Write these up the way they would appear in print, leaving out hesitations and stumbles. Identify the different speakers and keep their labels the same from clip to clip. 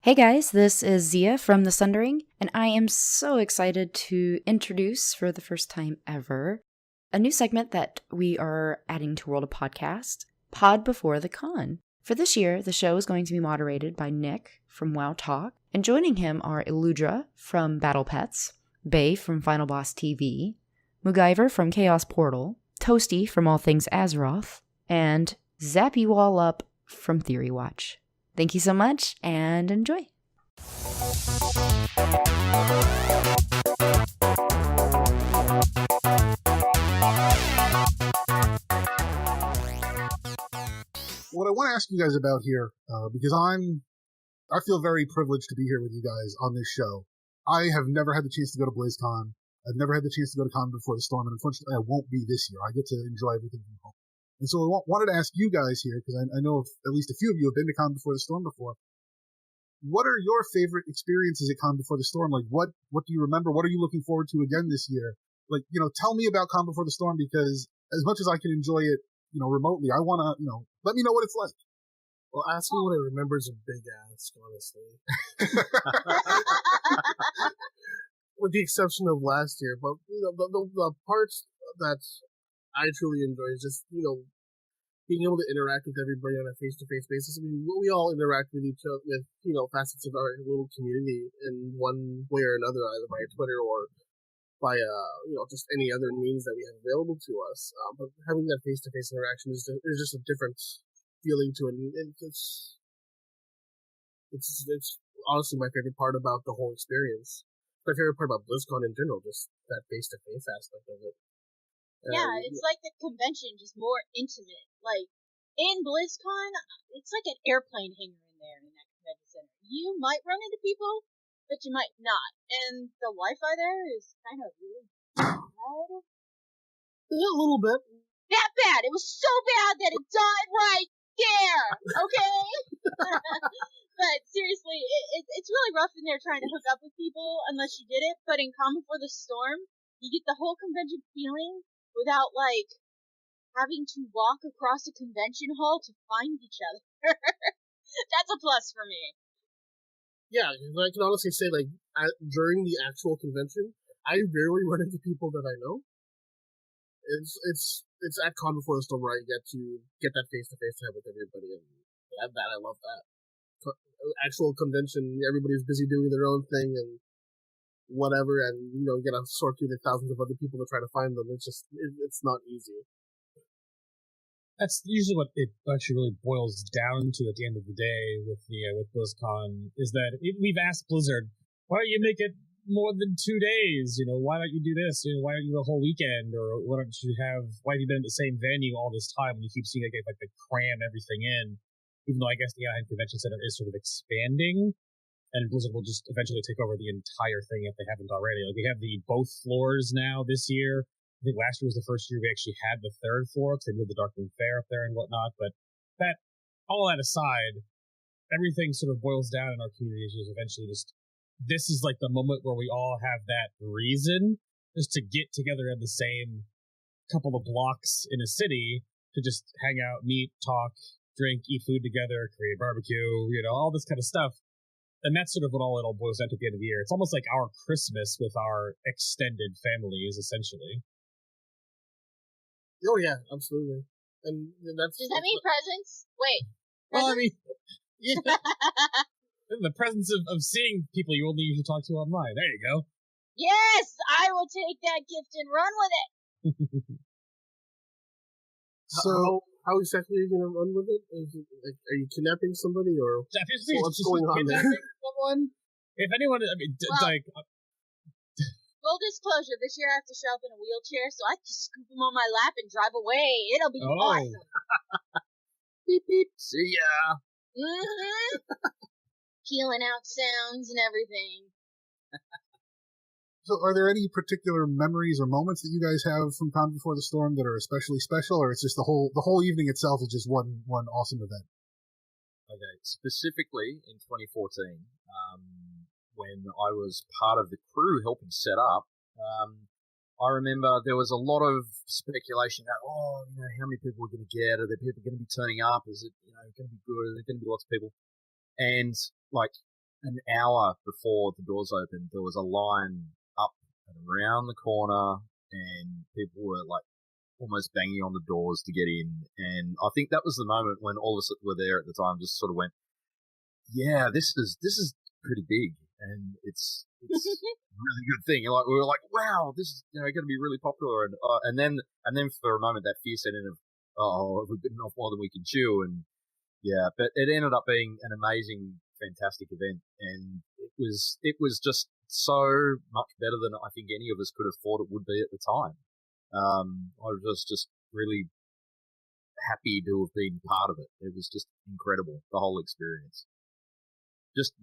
Speaker 1: Hey guys, this is Zia from The Sundering, and I am so excited to introduce, for the first time ever, a new segment that we are adding to World of Podcast, Pod Before the Con. For this year, the show is going to be moderated by Nick from WoW Talk, and joining him are Alludra from Battle Pets, Bay from Final Boss TV, Moogyver from Chaos Portal, Toasty from All Things Azeroth, and Zapuallup from Theory Watch. Thank you so much, and enjoy.
Speaker 2: What I want to ask you guys about here, because I feel very privileged to be here with you guys on this show. I have never had the chance to go to Blizzcon. I've never had the chance to go to Con Before the Storm, and unfortunately I won't be this year. I get to enjoy everything from home. And so I wanted to ask you guys here, because I know at least a few of you have been to Con Before the Storm before. What are your favorite experiences at Con Before the Storm? Like, what do you remember? What are you looking forward to again this year? Like, tell me about Con Before the Storm, because as much as I can enjoy it, remotely, I want to, let me know what it's like.
Speaker 3: Well, asking what I remember is a big ask, honestly. With the exception of last year, but the parts that I truly enjoy is just being able to interact with everybody on a face-to-face basis. I mean, we all interact with each other with facets of our little community in one way or another, either via Twitter or by just any other means that we have available to us. But having that face-to-face interaction is just a different feeling to it. And it's honestly my favorite part about the whole experience. My favorite part about BlizzCon in general, just that face-to-face aspect of it.
Speaker 4: Yeah, it's like the convention, just more intimate. Like, in BlizzCon, it's like an airplane hangar in there in that convention center. You might run into people, but you might not. And the Wi-Fi there is kind of really bad.
Speaker 3: Yeah, a little bit.
Speaker 4: That bad! It was so bad that it died right there! Okay? But seriously, it's really rough in there trying to hook up with people unless you did it. But in Calm Before the Storm, you get the whole convention feeling without, like, having to walk across a convention hall to find each other. That's a plus for me.
Speaker 3: Yeah, I can honestly say, like, during the actual convention, I rarely run into people that I know. It's at Con Before the Storm where I get to get that face-to-face time with everybody, and I love that. Actual convention, everybody's busy doing their own thing, and whatever, and you gotta sort through the thousands of other people to try to find them. It's not easy.
Speaker 5: That's usually what it actually really boils down to at the end of the day with BlizzCon, is that we've asked Blizzard, why don't you make it more than 2 days? Why don't you do this? Why don't you do the whole weekend? Or why have you been at the same venue all this time when you keep seeing like they cram everything in? Even though I guess the Anaheim Convention Center is sort of expanding, and Blizzard will just eventually take over the entire thing if they haven't already. Like, we have both floors now this year. I think last year was the first year we actually had the third floor because they moved the Darkmoon Fair up there and whatnot. But all that aside, everything sort of boils down in our community is just eventually this is like the moment where we all have that reason just to get together in the same couple of blocks in a city to just hang out, meet, talk, drink, eat food together, create barbecue, all this kind of stuff. And that's sort of what all it all boils down to at the end of the year. It's almost like our Christmas with our extended families, essentially.
Speaker 3: Oh yeah, absolutely. And
Speaker 4: does that mean presents? Wait.
Speaker 5: Well, I mean, yeah. The presence of seeing people you only usually talk to online. There you go.
Speaker 4: Yes, I will take that gift and run with it.
Speaker 3: So, how exactly are you going to run with it? Are you kidnapping somebody, or what's going on there?
Speaker 5: Someone? If anyone, I mean,
Speaker 4: full disclosure, this year I have to show up in a wheelchair, so I just scoop him on my lap and drive away. It'll be awesome.
Speaker 3: Beep, beep. See ya.
Speaker 4: Mm-hmm. Peeling out sounds and everything.
Speaker 2: So are there any particular memories or moments that you guys have from Con Before the Storm that are especially special, or it's just the whole evening itself is just one awesome event?
Speaker 6: Okay, specifically in 2014, when I was part of the crew helping set up, I remember there was a lot of speculation about, how many people we're going to get? Are there people going to be turning up? Is it, going to be good? Are there going to be lots of people? And, like, an hour before the doors opened, there was a line up and around the corner, and people were like almost banging on the doors to get in. And I think that was the moment when all of us that were there at the time just sort of went, yeah, this is pretty big, and it's a really good thing. Like, we were like, wow, this is going to be really popular, and then for a moment that fear set in of, oh, we've bitten off more than we can chew, and yeah, but it ended up being an amazing, fantastic event, and it was just so much better than I think any of us could have thought it would be at the time. I was just really happy to have been part of it. It was just incredible, the whole experience. Just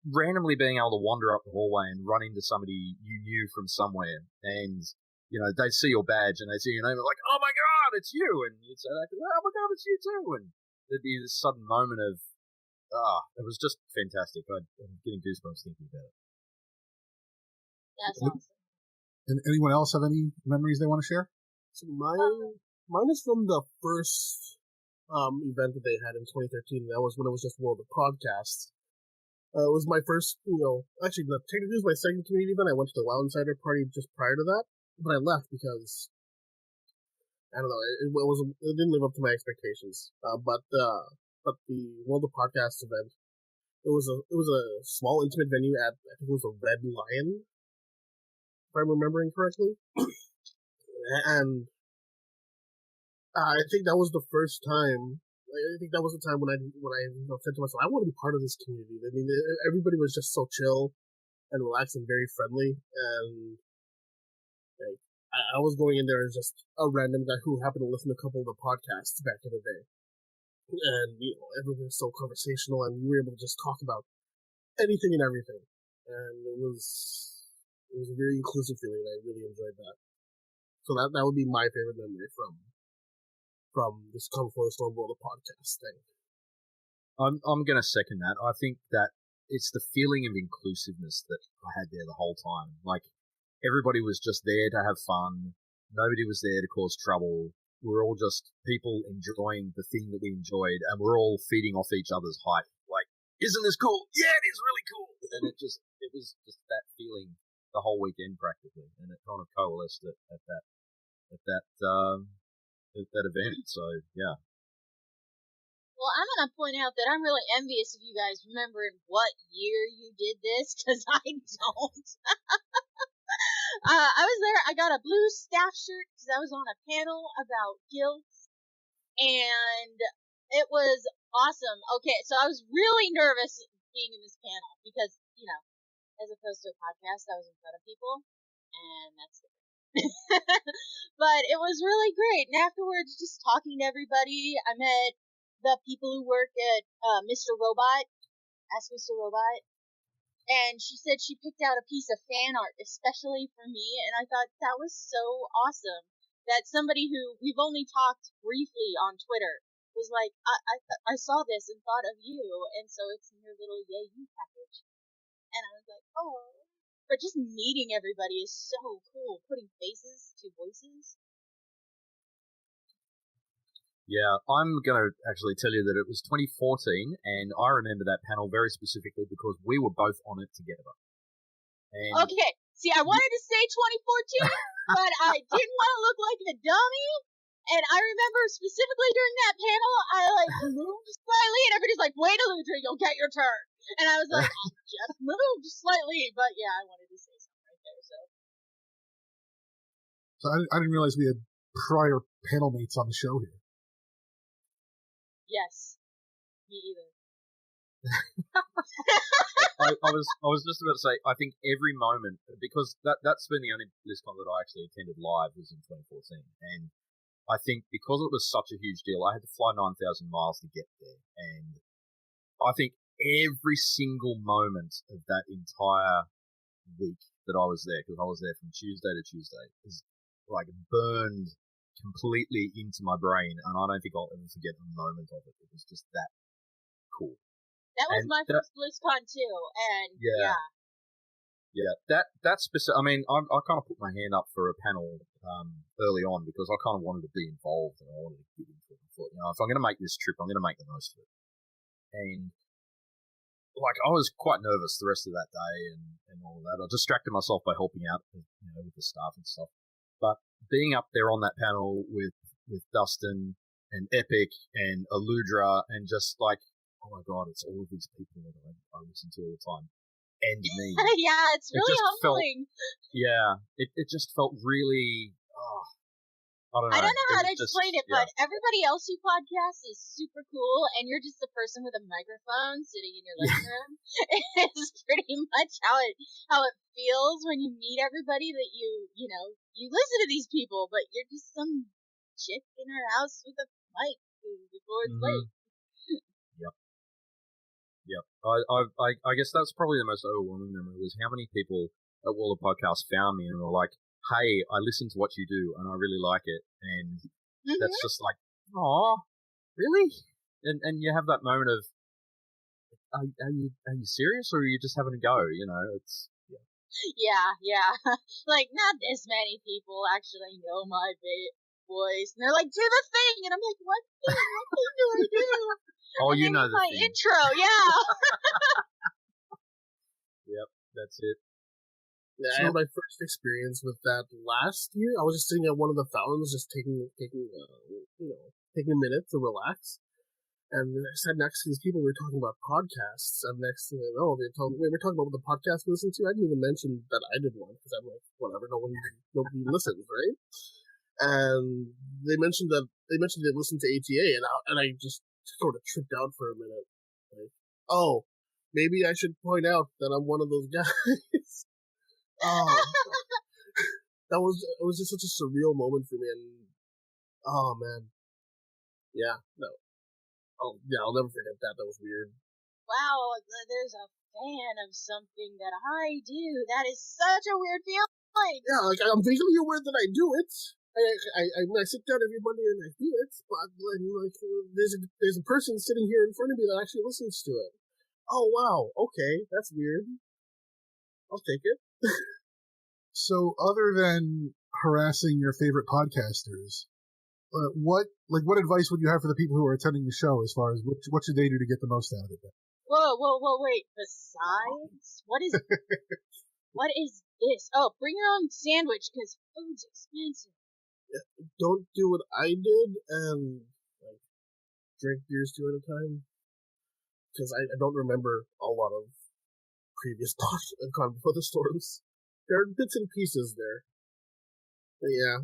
Speaker 6: randomly being able to wander up the hallway and run into somebody you knew from somewhere, and they'd see your badge and they'd see your name and like, oh my god, it's you, and you'd say, oh my god, it's you too, and there'd be this sudden moment of, it was just fantastic. I'm getting goosebumps thinking about it.
Speaker 4: That's awesome.
Speaker 2: And anyone else have any memories they want to share?
Speaker 3: So mine is from the first event that they had in 2013. That was when it was just World of Podcasts. It was my first, actually, technically it was my second community event. I went to the WoW Insider party just prior to that, but I left because, I don't know, it didn't live up to my expectations. But the World of Podcasts event, it was a small, intimate venue at, I think it was the Red Lion, if I'm remembering correctly. And I think that was the first time. I think that was the time when I said to myself, I want to be part of this community. I mean, everybody was just so chill and relaxed and very friendly. And like, I was going in there as just a random guy who happened to listen to a couple of the podcasts back in the day. And everybody was so conversational, and you were able to just talk about anything and everything. And it was a very inclusive feeling, and I really enjoyed that. So that would be my favorite memory from this Come For a Storm World of Podcast thing.
Speaker 6: I'm going to second that. I think that it's the feeling of inclusiveness that I had there the whole time. Like, everybody was just there to have fun. Nobody was there to cause trouble. We're all just people enjoying the thing that we enjoyed, and we're all feeding off each other's hype. Like, isn't this cool? Yeah, it is really cool. And it was just that feeling the whole weekend practically, and it kind of coalesced at that event. So yeah.
Speaker 4: Well, I'm going to point out that I'm really envious of you guys remembering what year you did this, because I don't. I was there. I got a blue staff shirt because I was on a panel about guilds, and it was awesome. Okay, so I was really nervous being in this panel because, as opposed to a podcast, I was in front of people, and that's the but it was really great. And afterwards, just talking to everybody, I met the people who work at Mr. Robot, Ask Mr. Robot, and she said she picked out a piece of fan art especially for me, and I thought that was so awesome that somebody who we've only talked briefly on Twitter was like, I saw this and thought of you, and so it's in your little Yay You package. And I was like, oh. But just meeting everybody is so cool, putting faces to voices.
Speaker 6: Yeah, I'm going to actually tell you that it was 2014, and I remember that panel very specifically because we were both on it together. And
Speaker 4: okay, see, I wanted to say 2014, but I didn't want to look like a dummy. And I remember specifically during that panel, I moved slightly, and everybody's like, wait, Alludra, you'll get your turn. And I was like, I just moved slightly, but yeah, I wanted to say something right there, so.
Speaker 2: So I didn't realize we had prior panel mates on the show here.
Speaker 4: Yes. Me either.
Speaker 6: I was just about to say, I think every moment, because that's been the only Blizzcon that I actually attended live was in 2014, and I think because it was such a huge deal, I had to fly 9,000 miles to get there, and I think every single moment of that entire week that I was there, because I was there from Tuesday to Tuesday, is like burned completely into my brain, and I don't think I'll ever forget a moment of it. It was just that cool.
Speaker 4: That was my first BlizzCon too, and
Speaker 6: yeah, that's specific. I mean, I kind of put my hand up for a panel early on because I kind of wanted to be involved and I wanted to get into it. I thought, if I'm going to make this trip, I'm going to make the most of it. And like I was quite nervous the rest of that day and all of that. I distracted myself by helping out, with the staff and stuff. But being up there on that panel with Dustin and Epic and Alludra and just like, oh my god, it's all of these people that I listen to all the time. And me.
Speaker 4: Yeah, it's really humbling.
Speaker 6: It just felt really, I don't know.
Speaker 4: I don't know how to explain it, but everybody else who podcasts is super cool, and you're just the person with a microphone sitting in your living room. It's pretty much how it feels when you meet everybody that you listen to these people, but you're just some chick in her house with a mic who records late.
Speaker 6: Yep. I guess that's probably the most overwhelming memory was how many people at World of Podcast found me and were like, hey, I listen to what you do and I really like it. And that's just like, aw, really? And you have that moment of, are you serious or are you just having a go? It's,
Speaker 4: Yeah. Like, not this many people actually know my voice. And they're like, do the thing! And I'm like, what thing? What thing do I do?
Speaker 6: Oh,
Speaker 4: and
Speaker 6: you know the
Speaker 4: my
Speaker 6: thing.
Speaker 4: Intro, yeah.
Speaker 6: Yep, that's it.
Speaker 3: Yeah, I had my first experience with that last year. I was just sitting at one of the fountains, just taking a minute to relax. And I sat next to these people. We were talking about podcasts. And next thing I know, they told me, we were talking about what the podcast we listened to. I didn't even mention that I did one because I'm like, whatever, nobody listens, right? And they mentioned they listened to ATA, and I just sort of tripped out for a minute. Like, oh, maybe I should point out that I'm one of those guys. It was just such a surreal moment for me, and oh man, yeah, no, I'll never forget that. That was weird.
Speaker 4: Wow, there's a fan of something that I do. That is such a weird feeling.
Speaker 3: Yeah, like I'm vaguely aware that I do it. I sit down every Monday and I do it, but like there's a person sitting here in front of me that actually listens to it. Oh wow, okay, that's weird. I'll take it.
Speaker 2: So, other than harassing your favorite podcasters, what advice would you have for the people who are attending the show as far as what should they do to get the most out of it?
Speaker 4: Whoa, wait. Besides, what is this? Oh, bring your own sandwich because food's expensive.
Speaker 3: Don't do what I did and like drink beers 2 at a time, because I don't remember a lot of previous Con Before the Storms. There are bits and pieces there, but yeah,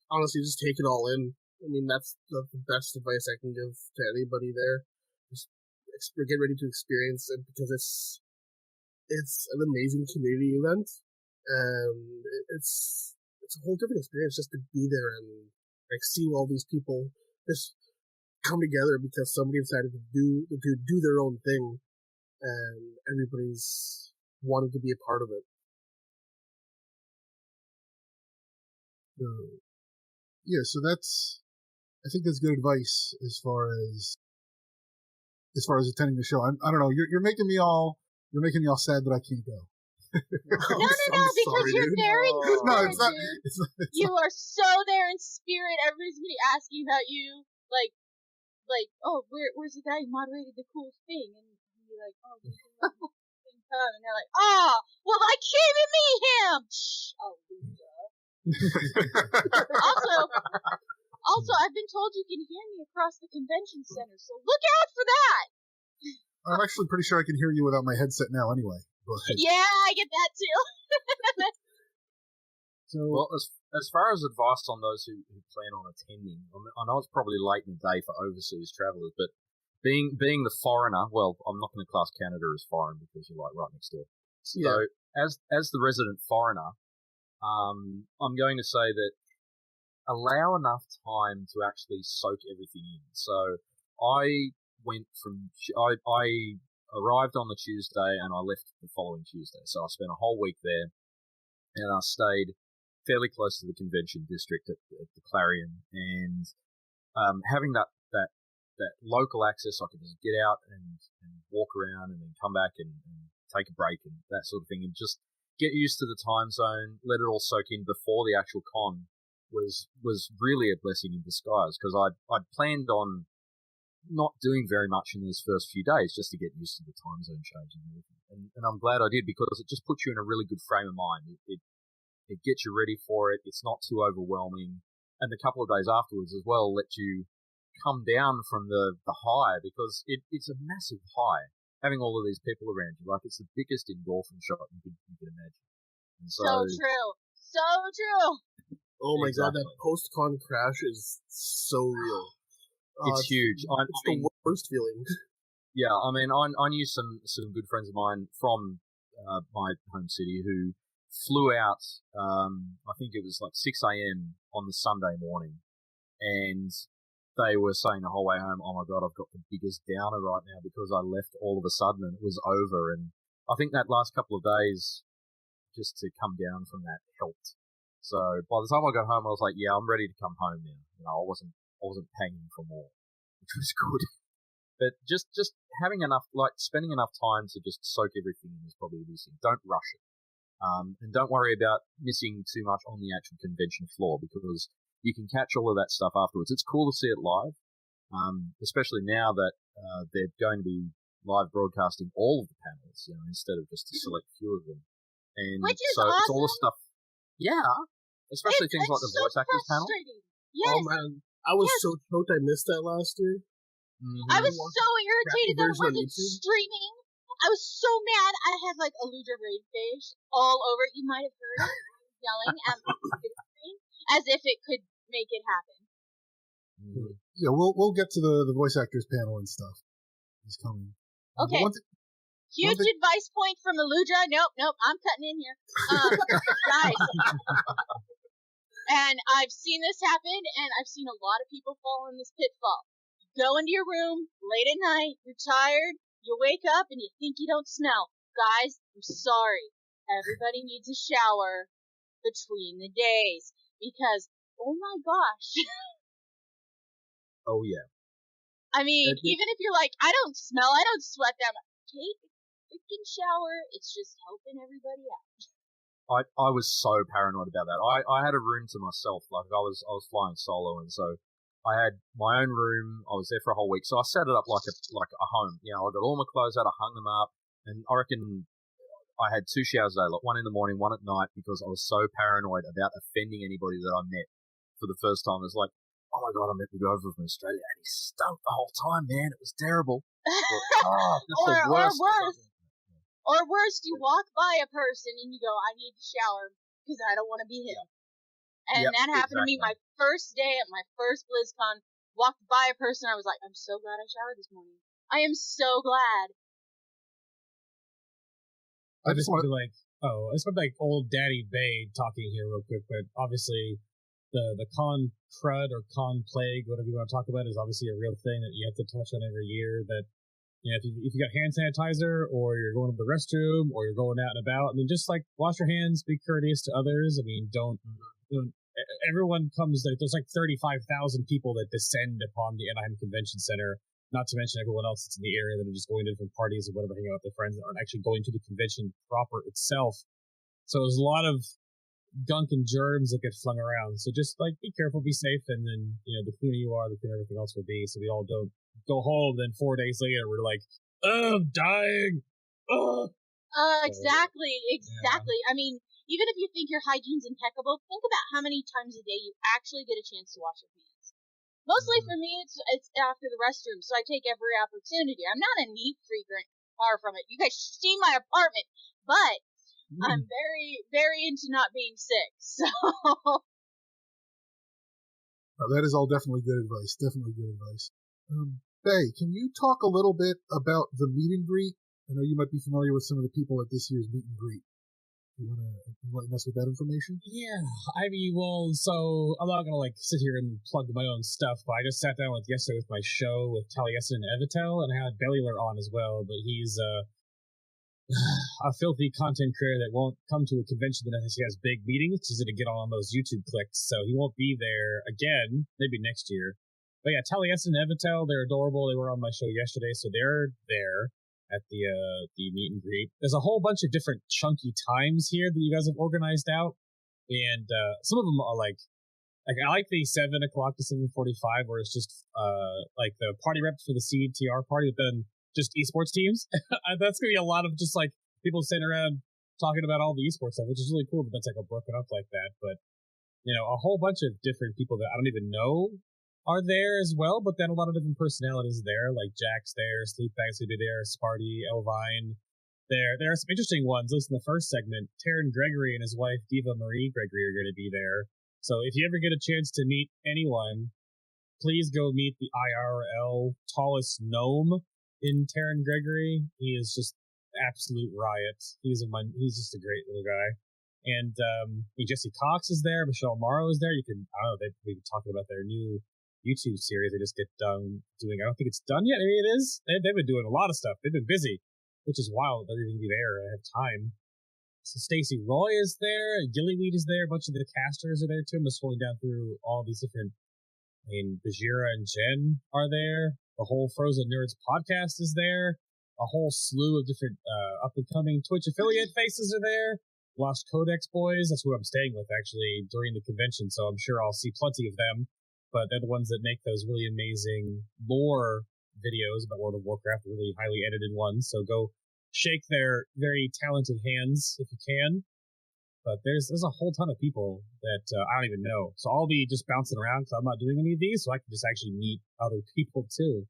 Speaker 3: honestly, just take it all in. I mean, that's the best advice I can give to anybody there. Just get ready to experience it because it's an amazing community event, and it's a whole different experience just to be there and like seeing all these people just come together because somebody decided to do their own thing, and everybody's wanting to be a part of it.
Speaker 2: Yeah, so I think that's good advice as far as attending the show. I don't know. You're making me all sad that I can't go.
Speaker 4: No, because you're very good.
Speaker 2: No, it's not.
Speaker 4: You are so there in spirit. Everybody's gonna be asking about you, like, oh, where's the guy who moderated the cool thing? And you're like, oh, and they're like, oh, well, I came to meet him. Shh, Also, I've been told you can hear me across the convention center, so look out for that.
Speaker 2: I'm actually pretty sure I can hear you without my headset now anyway.
Speaker 4: Yeah, I get that too.
Speaker 2: So,
Speaker 6: well, as far as advice on those who plan on attending, I know it's probably late in the day for overseas travellers, but being the foreigner, well, I'm not going to class Canada as foreign because you're like right next door. So as the resident foreigner, I'm going to say that allow enough time to actually soak everything in. So I arrived on the Tuesday and I left the following Tuesday. So I spent a whole week there, and I stayed fairly close to the convention district at the Clarion, and having that local access, I could just get out and walk around and then come back and take a break and that sort of thing, and just get used to the time zone, let it all soak in before the actual con was really a blessing in disguise, because I'd planned on not doing very much in those first few days just to get used to the time zone change and everything. And I'm glad I did, because it just puts you in a really good frame of mind. It gets you ready for it. It's not too overwhelming. And the couple of days afterwards as well let you come down from the high, because it's a massive high having all of these people around you. Like, it's the biggest endorphin shot you could imagine. And
Speaker 4: so true. So true.
Speaker 3: Oh my god,
Speaker 6: Exactly.
Speaker 3: that post-con crash is so real.
Speaker 6: It's huge.
Speaker 3: It's the worst feeling.
Speaker 6: Yeah, I mean, I knew some good friends of mine from my home city who flew out, I think it was like 6 a.m. on the Sunday morning, and they were saying the whole way home, oh my god, I've got the biggest downer right now because I left all of a sudden and it was over. And I think that last couple of days, just to come down from that, helped. So by the time I got home, I was like, yeah, I'm ready to come home now. You know, I wasn't paying for more, which was good. But just having enough, like spending enough time to just soak everything in is probably the biggest thing. Don't rush it. And don't worry about missing too much on the actual convention floor, because you can catch all of that stuff afterwards. It's cool to see it live, especially now that they're going to be live broadcasting all of the panels, you know, instead of just a select few of them. And
Speaker 4: Which is
Speaker 6: so
Speaker 4: awesome.
Speaker 6: it's all the stuff. Yeah, especially things like the
Speaker 4: so
Speaker 6: voice actors panel.
Speaker 4: frustrating. Yes.
Speaker 3: Oh man, I was so choked I missed that last year.
Speaker 6: Mm-hmm.
Speaker 4: I was so irritated that it
Speaker 3: version on
Speaker 4: wasn't
Speaker 3: YouTube?
Speaker 4: streaming. I was so mad. I had like Alludra raid face all over it. You might have heard it yelling at my screen as if it could make it happen.
Speaker 6: Mm-hmm.
Speaker 2: Yeah, we'll get to the voice actors panel and stuff. It's coming.
Speaker 4: Okay. Huge advice point from Alludra. Nope, I'm cutting in here. Guys. And I've seen this happen, and I've seen a lot of people fall in this pitfall. You go into your room late at night, you're tired, you wake up, and you think you don't smell. Guys, I'm sorry. Everybody needs a shower between the days, because, oh my gosh.
Speaker 6: Oh yeah.
Speaker 4: I mean, even if you're like, I don't smell, I don't sweat that much. Take a freaking shower. It's just helping everybody out.
Speaker 6: I was so paranoid about that. I had a room to myself. Like, I was flying solo, and so I had my own room. I was there for a whole week, so I set it up like a home. You know, I got all my clothes out, I hung them up, and I reckon I had 2 showers a day, like one in the morning, one at night, because I was so paranoid about offending anybody that I met for the first time. It was like, oh my god, I met Moogyver from Australia, and he stunk the whole time, man. It was terrible.
Speaker 4: Or worse, you walk by a person and you go, I need to shower because I don't want to be him. And that happened to me my first day at my first BlizzCon. Walked by a person, I was like, I'm so glad I showered this morning. I am so glad.
Speaker 5: I just want to like old Daddy Bay talking here real quick, but obviously the con crud or con plague, whatever you want to talk about, is obviously a real thing that you have to touch on every year. That, you know, if you got hand sanitizer, or you're going to the restroom, or you're going out and about, I mean, just like wash your hands, be courteous to others. I mean, don't everyone comes, there's like 35,000 people that descend upon the Anaheim Convention Center, not to mention everyone else that's in the area that are just going to different parties or whatever, hanging out with their friends, that aren't actually going to the convention proper itself. So there's a lot of gunk and germs that get flung around. So just like be careful, be safe, and then, you know, the cleaner you are, the cleaner everything else will be. So we all don't go home. Then 4 days later, we're like, oh, I'm dying. Oh.
Speaker 4: Exactly.
Speaker 5: Yeah.
Speaker 4: I mean, even if you think your hygiene's impeccable, think about how many times a day you actually get a chance to wash your hands. Mostly for me, it's after the restroom, so I take every opportunity. I'm not a neat freak, far from it. You guys see my apartment, but I'm very, very into not being sick. So
Speaker 2: that is all definitely good advice. Definitely good advice. Faye, can you talk a little bit about the meet and greet? I know you might be familiar with some of the people at this year's meet and greet. You want to enlighten us with that information?
Speaker 5: Yeah, I mean, well, so I'm not gonna like sit here and plug my own stuff, but I just sat down yesterday with my show with Taliesin and Evitel, and I had Bellular on as well, but he's a filthy content creator that won't come to a convention unless he has big meetings. He's gonna get on those YouTube clicks, so he won't be there again, maybe next year. But yeah, Taliesin and Evitel, they're adorable. They were on my show yesterday, so they're there at the meet and greet. There's a whole bunch of different chunky times here that you guys have organized out, and some of them are like Like, I like the 7 o'clock to 7:45, where it's just like the party reps for the CTR party, but then just esports teams. That's gonna be a lot of just like people sitting around talking about all the esports stuff, which is really cool. But that's like broken up like that. But a whole bunch of different people that I don't even know are there as well. But then a lot of different personalities there, like Jack's there, Sleepbag's gonna be there, Sparty, Elvine. There are some interesting ones. At least in the first segment, Taryn Gregory and his wife Diva Marie Gregory are going to be there. So if you ever get a chance to meet anyone, please go meet the IRL tallest gnome in Taryn Gregory. He is just absolute riot. He's just a great little guy. And Jesse Cox is there. Michelle Morrow is there. We've been talking about their new YouTube series they just get done doing. I don't think it's done yet. Maybe it is. They've been doing a lot of stuff. They've been busy, which is wild. They're even going to be there. I have time. So Stacey Roy is there, Gillyweed is there, a bunch of the casters are there too. I'm just scrolling down through all these different, Bajira and Jen are there. The whole Frozen Nerds podcast is there. A whole slew of different up-and-coming Twitch affiliate faces are there. Lost Codex boys, that's who I'm staying with actually during the convention, so I'm sure I'll see plenty of them. But they're the ones that make those really amazing lore videos about World of Warcraft, really highly edited ones. So go shake their very talented hands if you can. But there's a whole ton of people that I don't even know. So I'll be just bouncing around because I'm not doing any of these, so I can just actually meet other people too.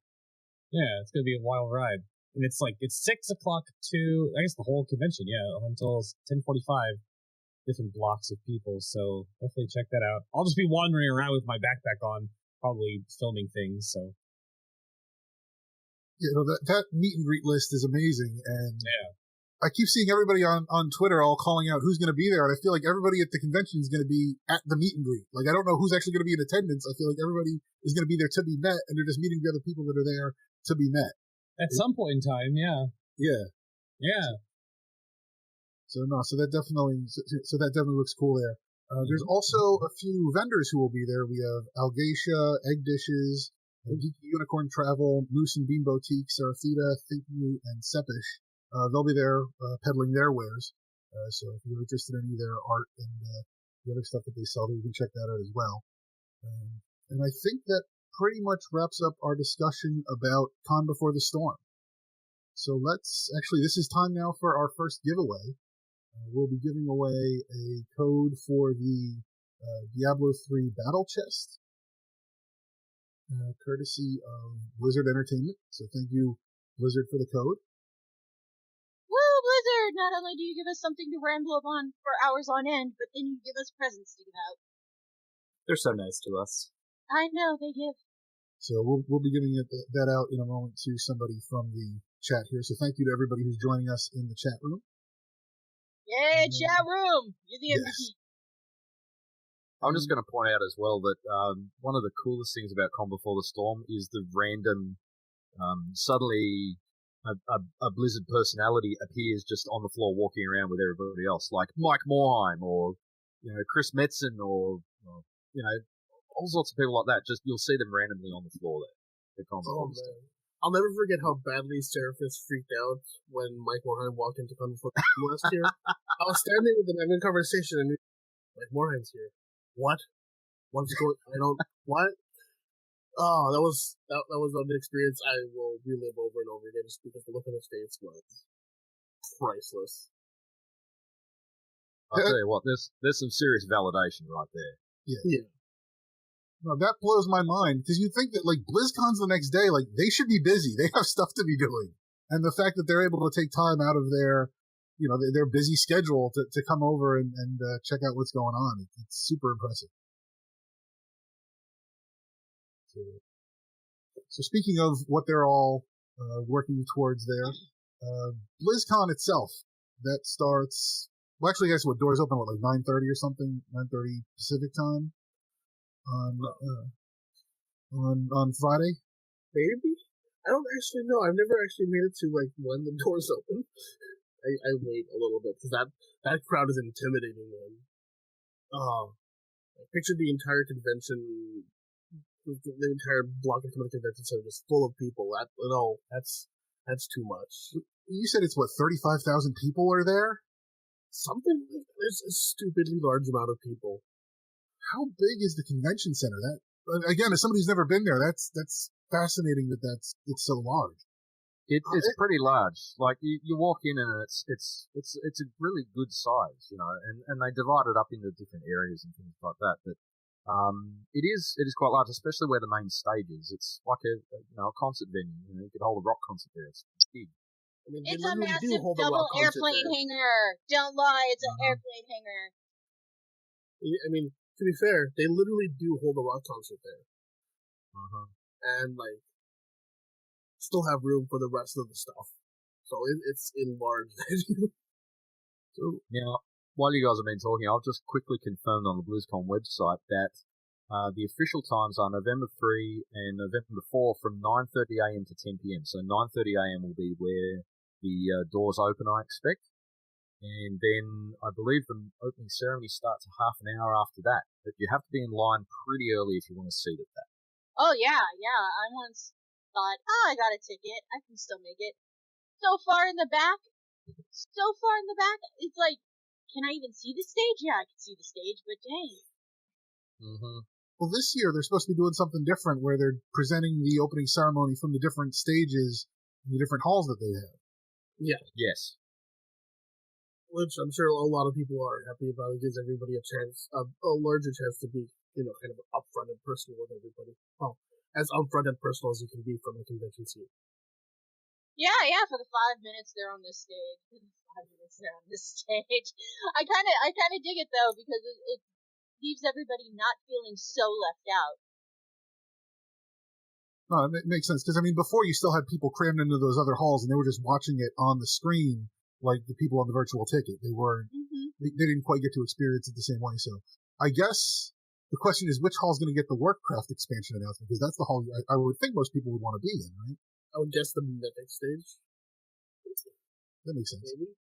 Speaker 5: Yeah, it's going to be a wild ride. And it's 6 o'clock to, I guess, the whole convention, until 10:45, different blocks of people. So definitely check that out. I'll just be wandering around with my backpack on, probably filming things, so.
Speaker 2: That meet and greet list is amazing, and
Speaker 5: yeah.
Speaker 2: I keep seeing everybody on Twitter all calling out who's going to be there, and I feel like everybody at the convention is going to be at the meet and greet. Like, I don't know who's actually going to be in attendance. I feel like everybody is going to be there to be met, and they're just meeting the other people that are there to be met.
Speaker 5: At some point in time, yeah.
Speaker 2: Yeah.
Speaker 5: Yeah.
Speaker 2: So that definitely looks cool there. There's also a few vendors who will be there. We have Algacia, Egg Dishes, Geeky Unicorn Travel, Moose and Bean Boutique, Seraphita, Think New, and Sepish. They'll be there peddling their wares. So if you're interested in any of their art and the other stuff that they sell, you can check that out as well. And I think that pretty much wraps up our discussion about Con Before the Storm. So this is time now for our first giveaway. We'll be giving away a code for the Diablo 3 Battle Chest, courtesy of Blizzard Entertainment. So thank you, Blizzard, for the code.
Speaker 4: Woo, Blizzard! Not only do you give us something to ramble upon for hours on end, but then you give us presents to give out.
Speaker 7: They're so nice to us.
Speaker 4: I know, they give.
Speaker 2: So we'll be giving that out in a moment to somebody from the chat here. So thank you to everybody who's joining us in the chat room.
Speaker 4: Yeah, chat room! You're the MVP.
Speaker 6: I'm just going to point out as well that one of the coolest things about Con Before the Storm is the random, suddenly a Blizzard personality appears just on the floor walking around with everybody else, like Mike Morheim or Chris Metzen or all sorts of people like that. Just you'll see them randomly on the floor there.
Speaker 3: Oh, man. I'll never forget how badly Seraphis freaked out when Mike Morheim walked into Con Before the Storm last year. I was standing with him having a conversation, and Mike Morheim's here. What? What's going? What? Oh, that was an experience I will relive over and over again, just because the look on his face was priceless.
Speaker 6: I'll tell you what, there's some serious validation right there.
Speaker 2: Yeah. No, that blows my mind, because you think that, BlizzCon's the next day, they should be busy. They have stuff to be doing. And the fact that they're able to take time out of their, their busy schedule to come over and check out what's going on, it's super impressive. So speaking of what they're all working towards there, BlizzCon itself, that starts, well, actually, I guess what, doors open, 9:30 or something? 9:30 Pacific time? On Friday?
Speaker 3: Maybe? I don't actually know. I've never actually made it to when the doors open. I wait a little bit because that crowd is intimidating, man. I pictured the entire convention, the entire block of the convention center just full of people. That's too much.
Speaker 2: You said it's 35,000 people are there?
Speaker 3: Something like that. It's a stupidly large amount of people.
Speaker 2: how big is the convention center? That again, as somebody who's never been there, that's fascinating that it's so large.
Speaker 6: It's pretty large. Like you walk in and it's a really good size, and they divide it up into different areas and things like that. But it is quite large, especially where the main stage is. It's like a concert venue. You could hold a rock concert there. It's big.
Speaker 3: I mean,
Speaker 4: It's a massive double airplane hangar. Don't lie, it's an airplane hangar.
Speaker 3: I mean, to be fair, they literally do hold a rock concert there. And like, still have room for the rest of the stuff. So it's in large venue.
Speaker 6: So now, while you guys have been talking, I've just quickly confirmed on the Blizzcon website that the official times are November 3 and November 4 from 9:30 a.m. to 10 p.m. So 9:30 a.m. will be where the doors open, I expect. And then I believe the opening ceremony starts half an hour after that. But you have to be in line pretty early if you want to seat at that.
Speaker 4: Oh, yeah. I once thought, I got a ticket. I can still make it. So far in the back, it's like, can I even see the stage? Yeah, I can see the stage, but dang.
Speaker 2: Well, this year they're supposed to be doing something different where they're presenting the opening ceremony from the different stages and the different halls that they have.
Speaker 3: Yeah.
Speaker 6: Yes.
Speaker 3: Which I'm sure a lot of people are happy about. It gives everybody a chance, a larger chance to be, kind of upfront and personal with everybody. Well, as upfront and personal as you can be from a convention scene.
Speaker 4: Yeah, for the 5 minutes they're on this stage. I kind of dig it though, because it leaves everybody not feeling so left out.
Speaker 2: No, it makes sense, because I mean, before you still had people crammed into those other halls and they were just watching it on the screen like the people on the virtual ticket. They weren't, they didn't quite get to experience it the same way. So I guess the question is, which hall's going to get the Warcraft expansion announcement? Because that's the hall I would think most people would want to be in, right?
Speaker 3: I would guess the Mythic stage.
Speaker 2: That makes sense.
Speaker 3: Maybe.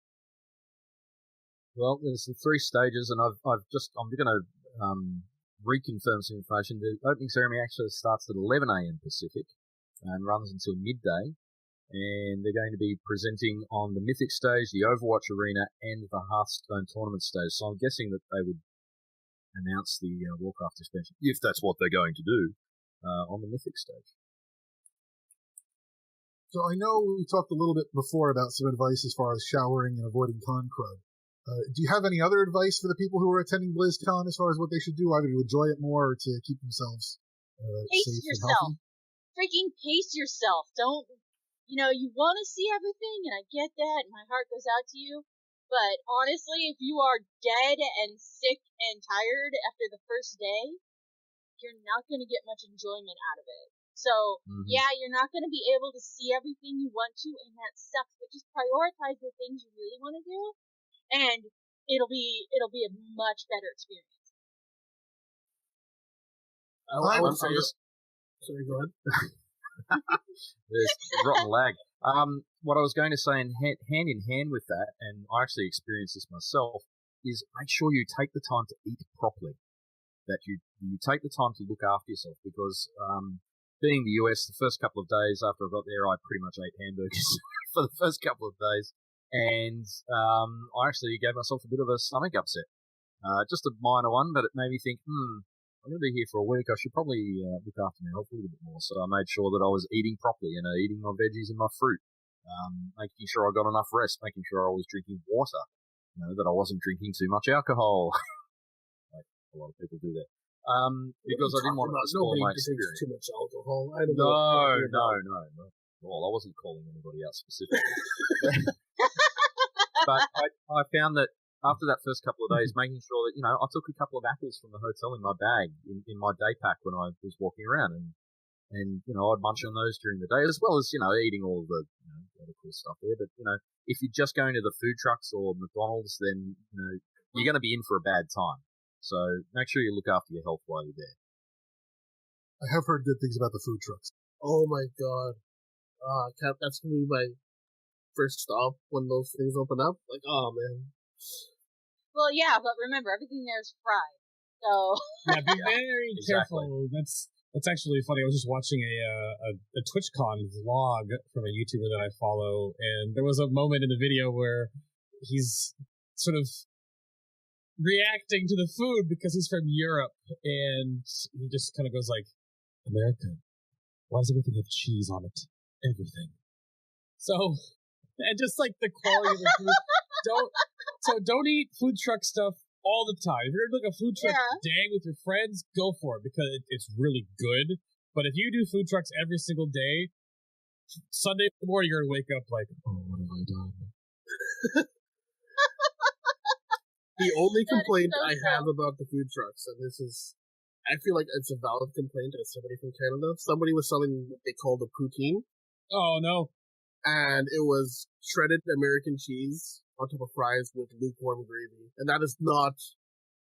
Speaker 6: Well, there's the 3 stages, and I'm going to reconfirm some information. The opening ceremony actually starts at 11 a.m. Pacific and runs until midday. And they're going to be presenting on the Mythic stage, the Overwatch arena, and the Hearthstone tournament stage. So I'm guessing that they would announce the Warcraft expansion, if that's what they're going to do, on the Mythic stage.
Speaker 2: So I know we talked a little bit before about some advice as far as showering and avoiding con crud. Do you have any other advice for the people who are attending BlizzCon as far as what they should do, either to enjoy it more or to keep themselves safe and healthy?
Speaker 4: Freaking pace yourself. Don't, you want to see everything, and I get that, and my heart goes out to you. But honestly, if you are dead and sick and tired after the first day, you're not going to get much enjoyment out of it. So, yeah, you're not going to be able to see everything you want to, and that sucks. But just prioritize the things you really want to do, and it'll be a much better experience.
Speaker 3: Sorry, go ahead.
Speaker 6: There's rotten lag. What I was going to say, in hand in hand with that, and I actually experienced this myself, is make sure you take the time to eat properly. That you take the time to look after yourself, because being the US, the first couple of days after I got there, I pretty much ate hamburgers for the first couple of days, and I actually gave myself a bit of a stomach upset. Just a minor one, but it made me think, I'm going to be here for a week. I should probably look after my health a little bit more. So I made sure that I was eating properly, eating my veggies and my fruit, making sure I got enough rest, making sure I was drinking water, that I wasn't drinking too much alcohol. Like a lot of people do that. Because I didn't want to spoil my experience.
Speaker 3: Too much alcohol.
Speaker 6: No. Well, I wasn't calling anybody out specifically. But I found that after that first couple of days, making sure that, I took a couple of apples from the hotel in my bag, in my day pack when I was walking around, and I'd munch on those during the day, as well as, eating all the, other cool stuff there. But, if you're just going to the food trucks or McDonald's, then, you're going to be in for a bad time. So make sure you look after your health while you're there.
Speaker 2: I have heard good things about the food trucks.
Speaker 3: Oh my god. Cap, that's going to be my first stop when those things open up. Like, oh man.
Speaker 4: Well, yeah, but remember, everything there is fried. So
Speaker 5: yeah, be very careful. That's actually funny. I was just watching a TwitchCon vlog from a YouTuber that I follow, and there was a moment in the video where he's sort of reacting to the food because he's from Europe, and he just kind of goes like, America, why does everything have cheese on it? Everything. So, and just like the quality of the food, don't eat food truck stuff all the time. If you're going to look a food truck day with your friends, go for it because it's really good. But if you do food trucks every single day, Sunday morning you're going to wake up like, oh, what have I done?
Speaker 3: The only complaint I have about the food trucks, and this is, I feel like it's a valid complaint as somebody from Canada. Somebody was selling what they called a poutine.
Speaker 5: Oh, no.
Speaker 3: And it was shredded American cheese on top of fries with lukewarm gravy. And that is not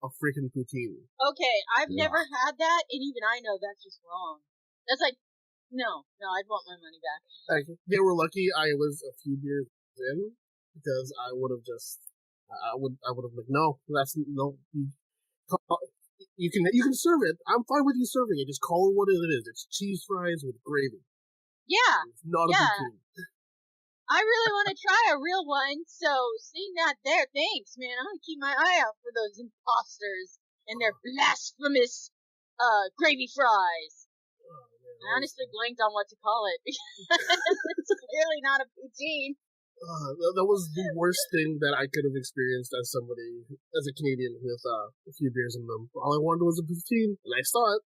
Speaker 3: a freaking poutine.
Speaker 4: Okay, I've never had that, and even I know that's just wrong. That's like, no, I'd want my money back.
Speaker 3: Like, they were lucky I was a few beers in, because I would have just, I would have like, no, that's, no, you can serve it. I'm fine with you serving it. Just call it what it is. It's cheese fries with gravy.
Speaker 4: Yeah.
Speaker 3: It's not a poutine.
Speaker 4: I really want to try a real one, so seeing that there, thanks, man. I'm going to keep my eye out for those imposters and their blasphemous gravy fries. I honestly blanked on what to call it because it's clearly not a poutine.
Speaker 3: That was the worst thing that I could have experienced as somebody, as a Canadian with a few beers in them. All I wanted was a poutine, and I saw it.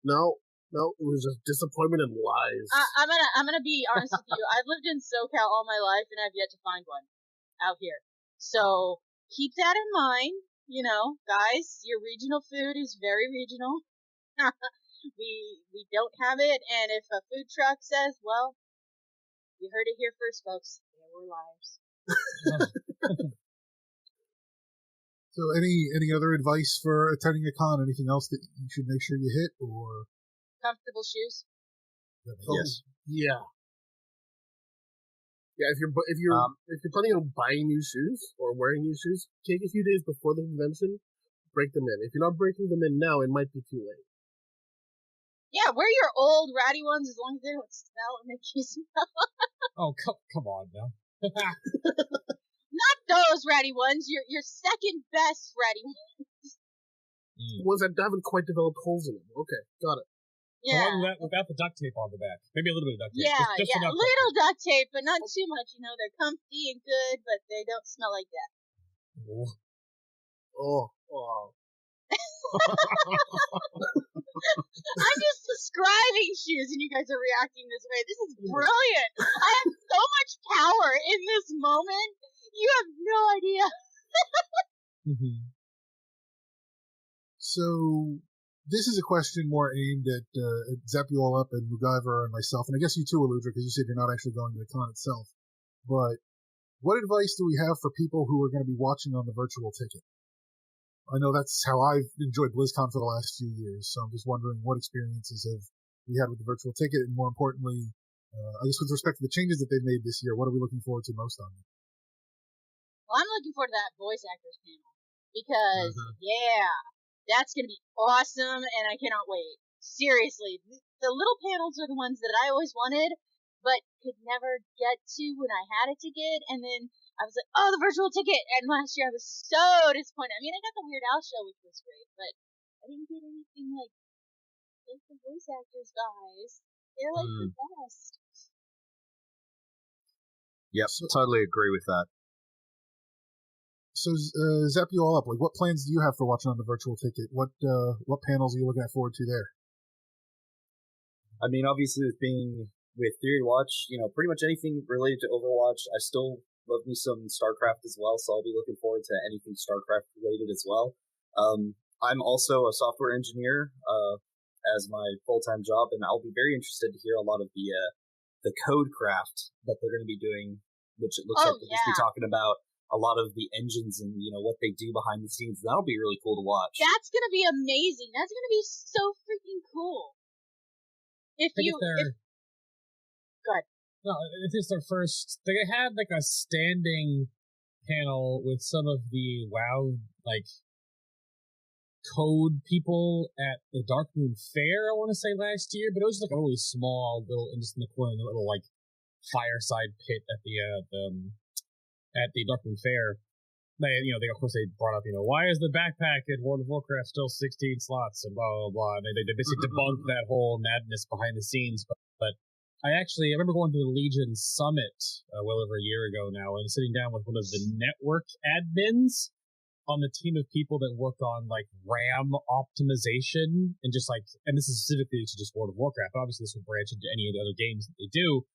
Speaker 3: No, it was just disappointment and lies.
Speaker 4: I'm gonna be honest with you. I've lived in SoCal all my life, and I've yet to find one out here. So keep that in mind. You know, guys, your regional food is very regional. we don't have it, and if a food truck says, well, you heard it here first, folks. There were liars.
Speaker 2: So any other advice for attending a con? Anything else that you should make sure you hit, or
Speaker 4: comfortable shoes?
Speaker 3: Yes. Yeah. If you're planning on buying new shoes or wearing new shoes, take a few days before the convention, break them in. If you're not breaking them in now, it might be too late.
Speaker 4: Yeah, wear your old ratty ones as long as they don't smell and make you smell.
Speaker 5: Oh, come on now.
Speaker 4: Not those ratty ones. Your second best ratty ones.
Speaker 3: Ones that haven't quite developed holes in them. Okay, got it.
Speaker 4: Yeah.
Speaker 5: The one without the duct tape on the back. Maybe a little bit of duct tape.
Speaker 4: Yeah,
Speaker 5: just
Speaker 4: a little duct tape, but not too much. You know, they're comfy and good, but they don't smell like that.
Speaker 3: Oh.
Speaker 4: I'm just describing shoes, and you guys are reacting this way. This is brilliant. I have so much power in this moment. You have no idea.
Speaker 2: So this is a question more aimed at Zapuallup and Moogyver and myself, and I guess you too, Alludra, because you said you're not actually going to the con itself. But what advice do we have for people who are going to be watching on the virtual ticket? I know that's how I've enjoyed BlizzCon for the last few years, so I'm just wondering what experiences have we had with the virtual ticket, and more importantly, I guess with respect to the changes that they've made this year, what are we looking forward to most on it?
Speaker 4: Well, I'm looking forward to that voice actors panel because, that's going to be awesome, and I cannot wait. Seriously, the little panels are the ones that I always wanted, but could never get to when I had a ticket, and then I was like, oh, the virtual ticket, and last year I was so disappointed. I mean, I got the Weird Al show, which was great, but I didn't get anything like the voice actors, guys. They're like the best.
Speaker 6: Yep, totally agree with that.
Speaker 2: So, Zapuallup, like, what plans do you have for watching on the virtual ticket? What panels are you looking forward to there?
Speaker 7: I mean, obviously, with Theory Watch, pretty much anything related to Overwatch. I still love me some StarCraft as well, so I'll be looking forward to anything StarCraft related as well. I'm also a software engineer as my full-time job, and I'll be very interested to hear a lot of the code craft that they're going to be doing, which it looks like they'll just be talking about a lot of the engines and what they do behind the scenes. That'll be really cool to watch.
Speaker 4: That's gonna be amazing. That's gonna be so freaking cool. Go ahead.
Speaker 5: No, it's their first. They had like a standing panel with some of the WoW code people at the Darkmoon Fair. I want to say last year, but it was like a really small little, just in the corner, the little fireside pit at the Darkmoon Fair. they of course they brought up, why is the backpack in World of Warcraft still 16 slots and blah blah blah. And they basically debunked that whole madness behind the scenes. But I remember going to the Legion Summit well over a year ago now, and sitting down with one of the network admins on the team of people that work on like RAM optimization and and this is specifically to just World of Warcraft, but obviously this would branch into any of the other games that they do,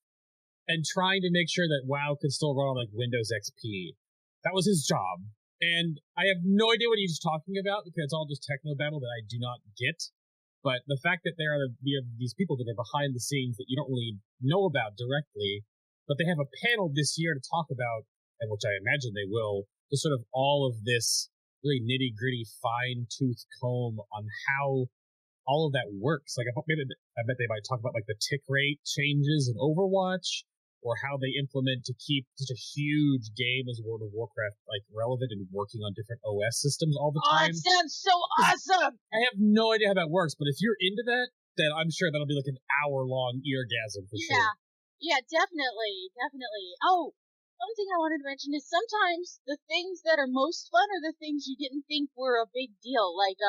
Speaker 5: and trying to make sure that WoW can still run on like Windows XP. That was his job. And I have no idea what he's talking about because it's all just techno babble that I do not get. But the fact that there are these people that are behind the scenes that you don't really know about directly, but they have a panel this year to talk about, and which I imagine they will, to sort of all of this really nitty-gritty fine-tooth comb on how all of that works. Like, I bet they might talk about like the tick rate changes in Overwatch, or how they implement to keep such a huge game as World of Warcraft like relevant and working on different OS systems all the time.
Speaker 4: Oh, it sounds so awesome!
Speaker 5: I have no idea how that works, but if you're into that, then I'm sure that'll be like an hour-long eargasm for sure.
Speaker 4: Yeah, definitely. Oh, one thing I wanted to mention is sometimes the things that are most fun are the things you didn't think were a big deal. Like,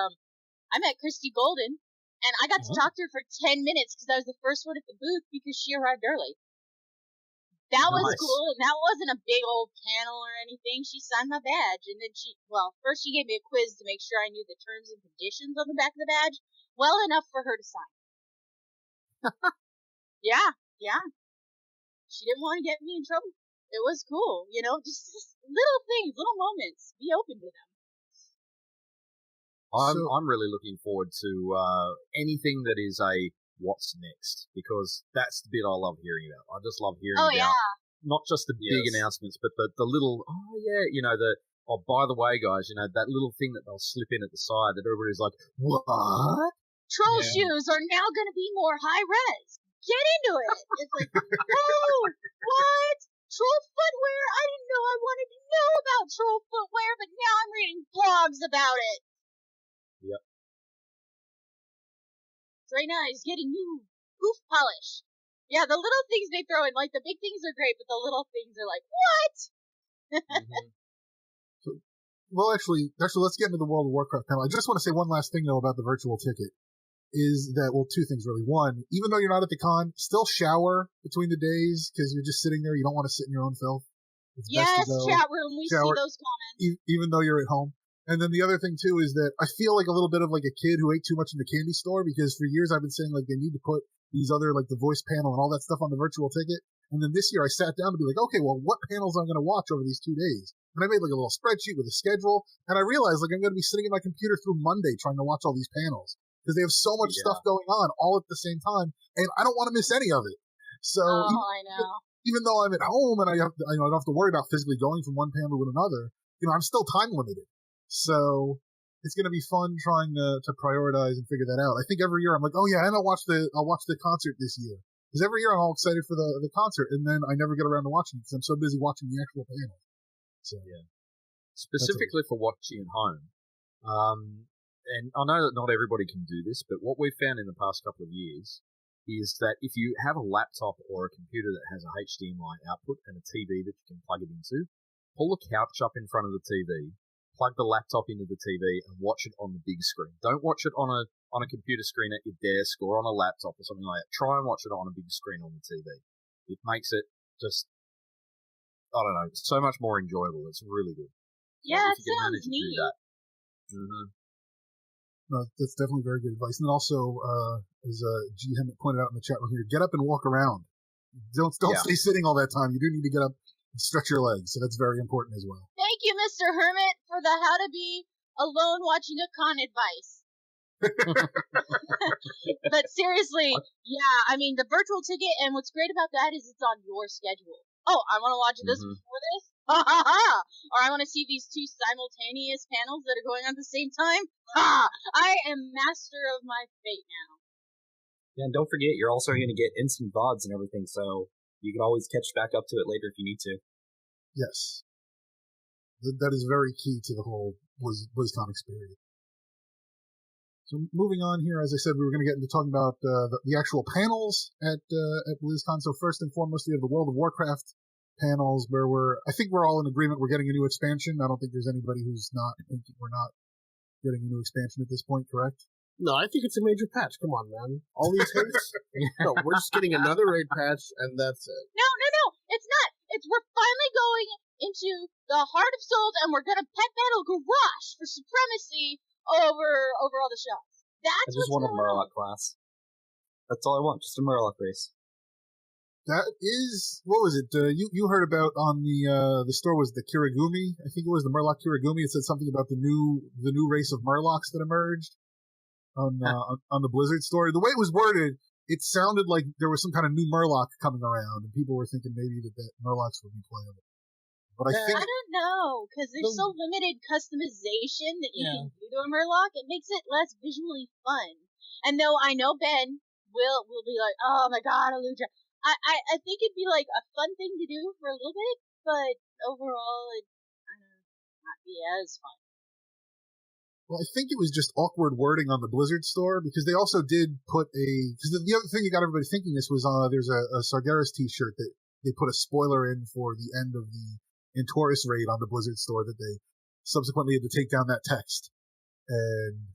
Speaker 4: I met Christy Golden, and I got to talk to her for 10 minutes because I was the first one at the booth because she arrived early. That was cool, and that wasn't a big old panel or anything. She signed my badge, and then first she gave me a quiz to make sure I knew the terms and conditions on the back of the badge well enough for her to sign. Yeah. She didn't want to get me in trouble. It was cool, just little things, little moments. Be open to them.
Speaker 6: I'm really looking forward to anything that is a what's next, because that's the bit I love hearing about. I just love hearing about not just the big announcements, but the little, by the way, guys, that little thing that they'll slip in at the side that everybody's like, what?
Speaker 4: Troll shoes are now going to be more high res. Get into it. It's like, oh, what? Troll footwear? I didn't know I wanted to know about troll footwear, but now I'm reading blogs about it.
Speaker 6: Yep.
Speaker 4: Draina is getting new hoof polish. Yeah, the little things they throw in, like the big things are great, but the little things are like, what?
Speaker 2: Well, actually, let's get into the World of Warcraft panel. I just want to say one last thing, though, about the virtual ticket. Is that, well, two things really. One, even though you're not at the con, still shower between the days because you're just sitting there. You don't want to sit in your own filth. It's
Speaker 4: yes,
Speaker 2: best to go
Speaker 4: chat room. We see those comments.
Speaker 2: Even though you're at home. And then the other thing, too, is that I feel like a little bit of like a kid who ate too much in the candy store because for years I've been saying like they need to put these other, like the voice panel and all that stuff on the virtual ticket. And then this year I sat down to be like, okay, well, what panels am I going to watch over these 2 days? And I made like a little spreadsheet with a schedule. And I realized like I'm going to be sitting in my computer through Monday trying to watch all these panels because they have so much stuff going on all at the same time. And I don't want to miss any of it. So
Speaker 4: I know.
Speaker 2: Even though I'm at home and I don't have to worry about physically going from one panel to another, I'm still time limited. So it's going to be fun trying to prioritize and figure that out. I think every year I'm like, oh yeah, and I'll watch the concert this year. Because every year I'm all excited for the concert, and then I never get around to watching it because I'm so busy watching the actual panel. So
Speaker 6: yeah, specifically for watching at home. And I know that not everybody can do this, but what we've found in the past couple of years is that if you have a laptop or a computer that has a HDMI output and a TV that you can plug it into, pull the couch up in front of the TV, plug the laptop into the TV, and watch it on the big screen. Don't watch it on a computer screen at your desk or on a laptop or something like that. Try and watch it on a big screen on the TV. It makes it just, I don't know, so much more enjoyable. It's really good.
Speaker 4: Yeah, it sounds neat.
Speaker 2: No, that's definitely very good advice. And then also, as G. Hemmett pointed out in the chat room here, get up and walk around. Don't stay sitting all that time. You do need to get up and stretch your legs. So that's very important as well.
Speaker 4: Thank you, Mr. Hermit, for the how to be alone watching a con advice. But seriously, yeah, I mean, the virtual ticket, and what's great about that is it's on your schedule. Oh, I want to watch this before this? Ha ha ha! Or I want to see these two simultaneous panels that are going on at the same time? Ha! I am master of my fate now.
Speaker 7: Yeah, and don't forget, you're also going to get instant VODs and everything, so you can always catch back up to it later if you need to.
Speaker 2: Yes. That is very key to the whole BlizzCon experience. So moving on here, as I said, we were going to get into talking about the actual panels at BlizzCon. So first and foremost, we have the World of Warcraft panels where I think we're all in agreement we're getting a new expansion. I don't think there's anybody who's not thinking we're not getting a new expansion at this point, correct?
Speaker 3: No, I think it's a major patch. Come on, man. All these hates? No, we're just getting another raid patch, and that's it.
Speaker 4: No, it's not. We're finally going into the Heart of Souls, and we're gonna pet battle Garrosh for supremacy over all the shots.
Speaker 7: I just want a Murloc class. That's all I want, just a Murloc race.
Speaker 2: That is, what was it? You heard about on the store was the Kirigumi. I think it was the Murloc Kirigumi. It said something about the new race of Murlocs that emerged on the Blizzard store. The way it was worded, it sounded like there was some kind of new Murloc coming around, and people were thinking maybe that Murlocs would be playable. But I
Speaker 4: don't know, because there's so limited customization that you can do to a Murloc. It makes it less visually fun. And though I know Ben will be like, oh my god, Alludra. I think it'd be like a fun thing to do for a little bit, but overall it'd not be as fun.
Speaker 2: Well, I think it was just awkward wording on the Blizzard store, because they also did put because the other thing that got everybody thinking this was there's a Sargeras t-shirt that they put a spoiler in for the end of the Taurus raid on the Blizzard store that they subsequently had to take down that text. And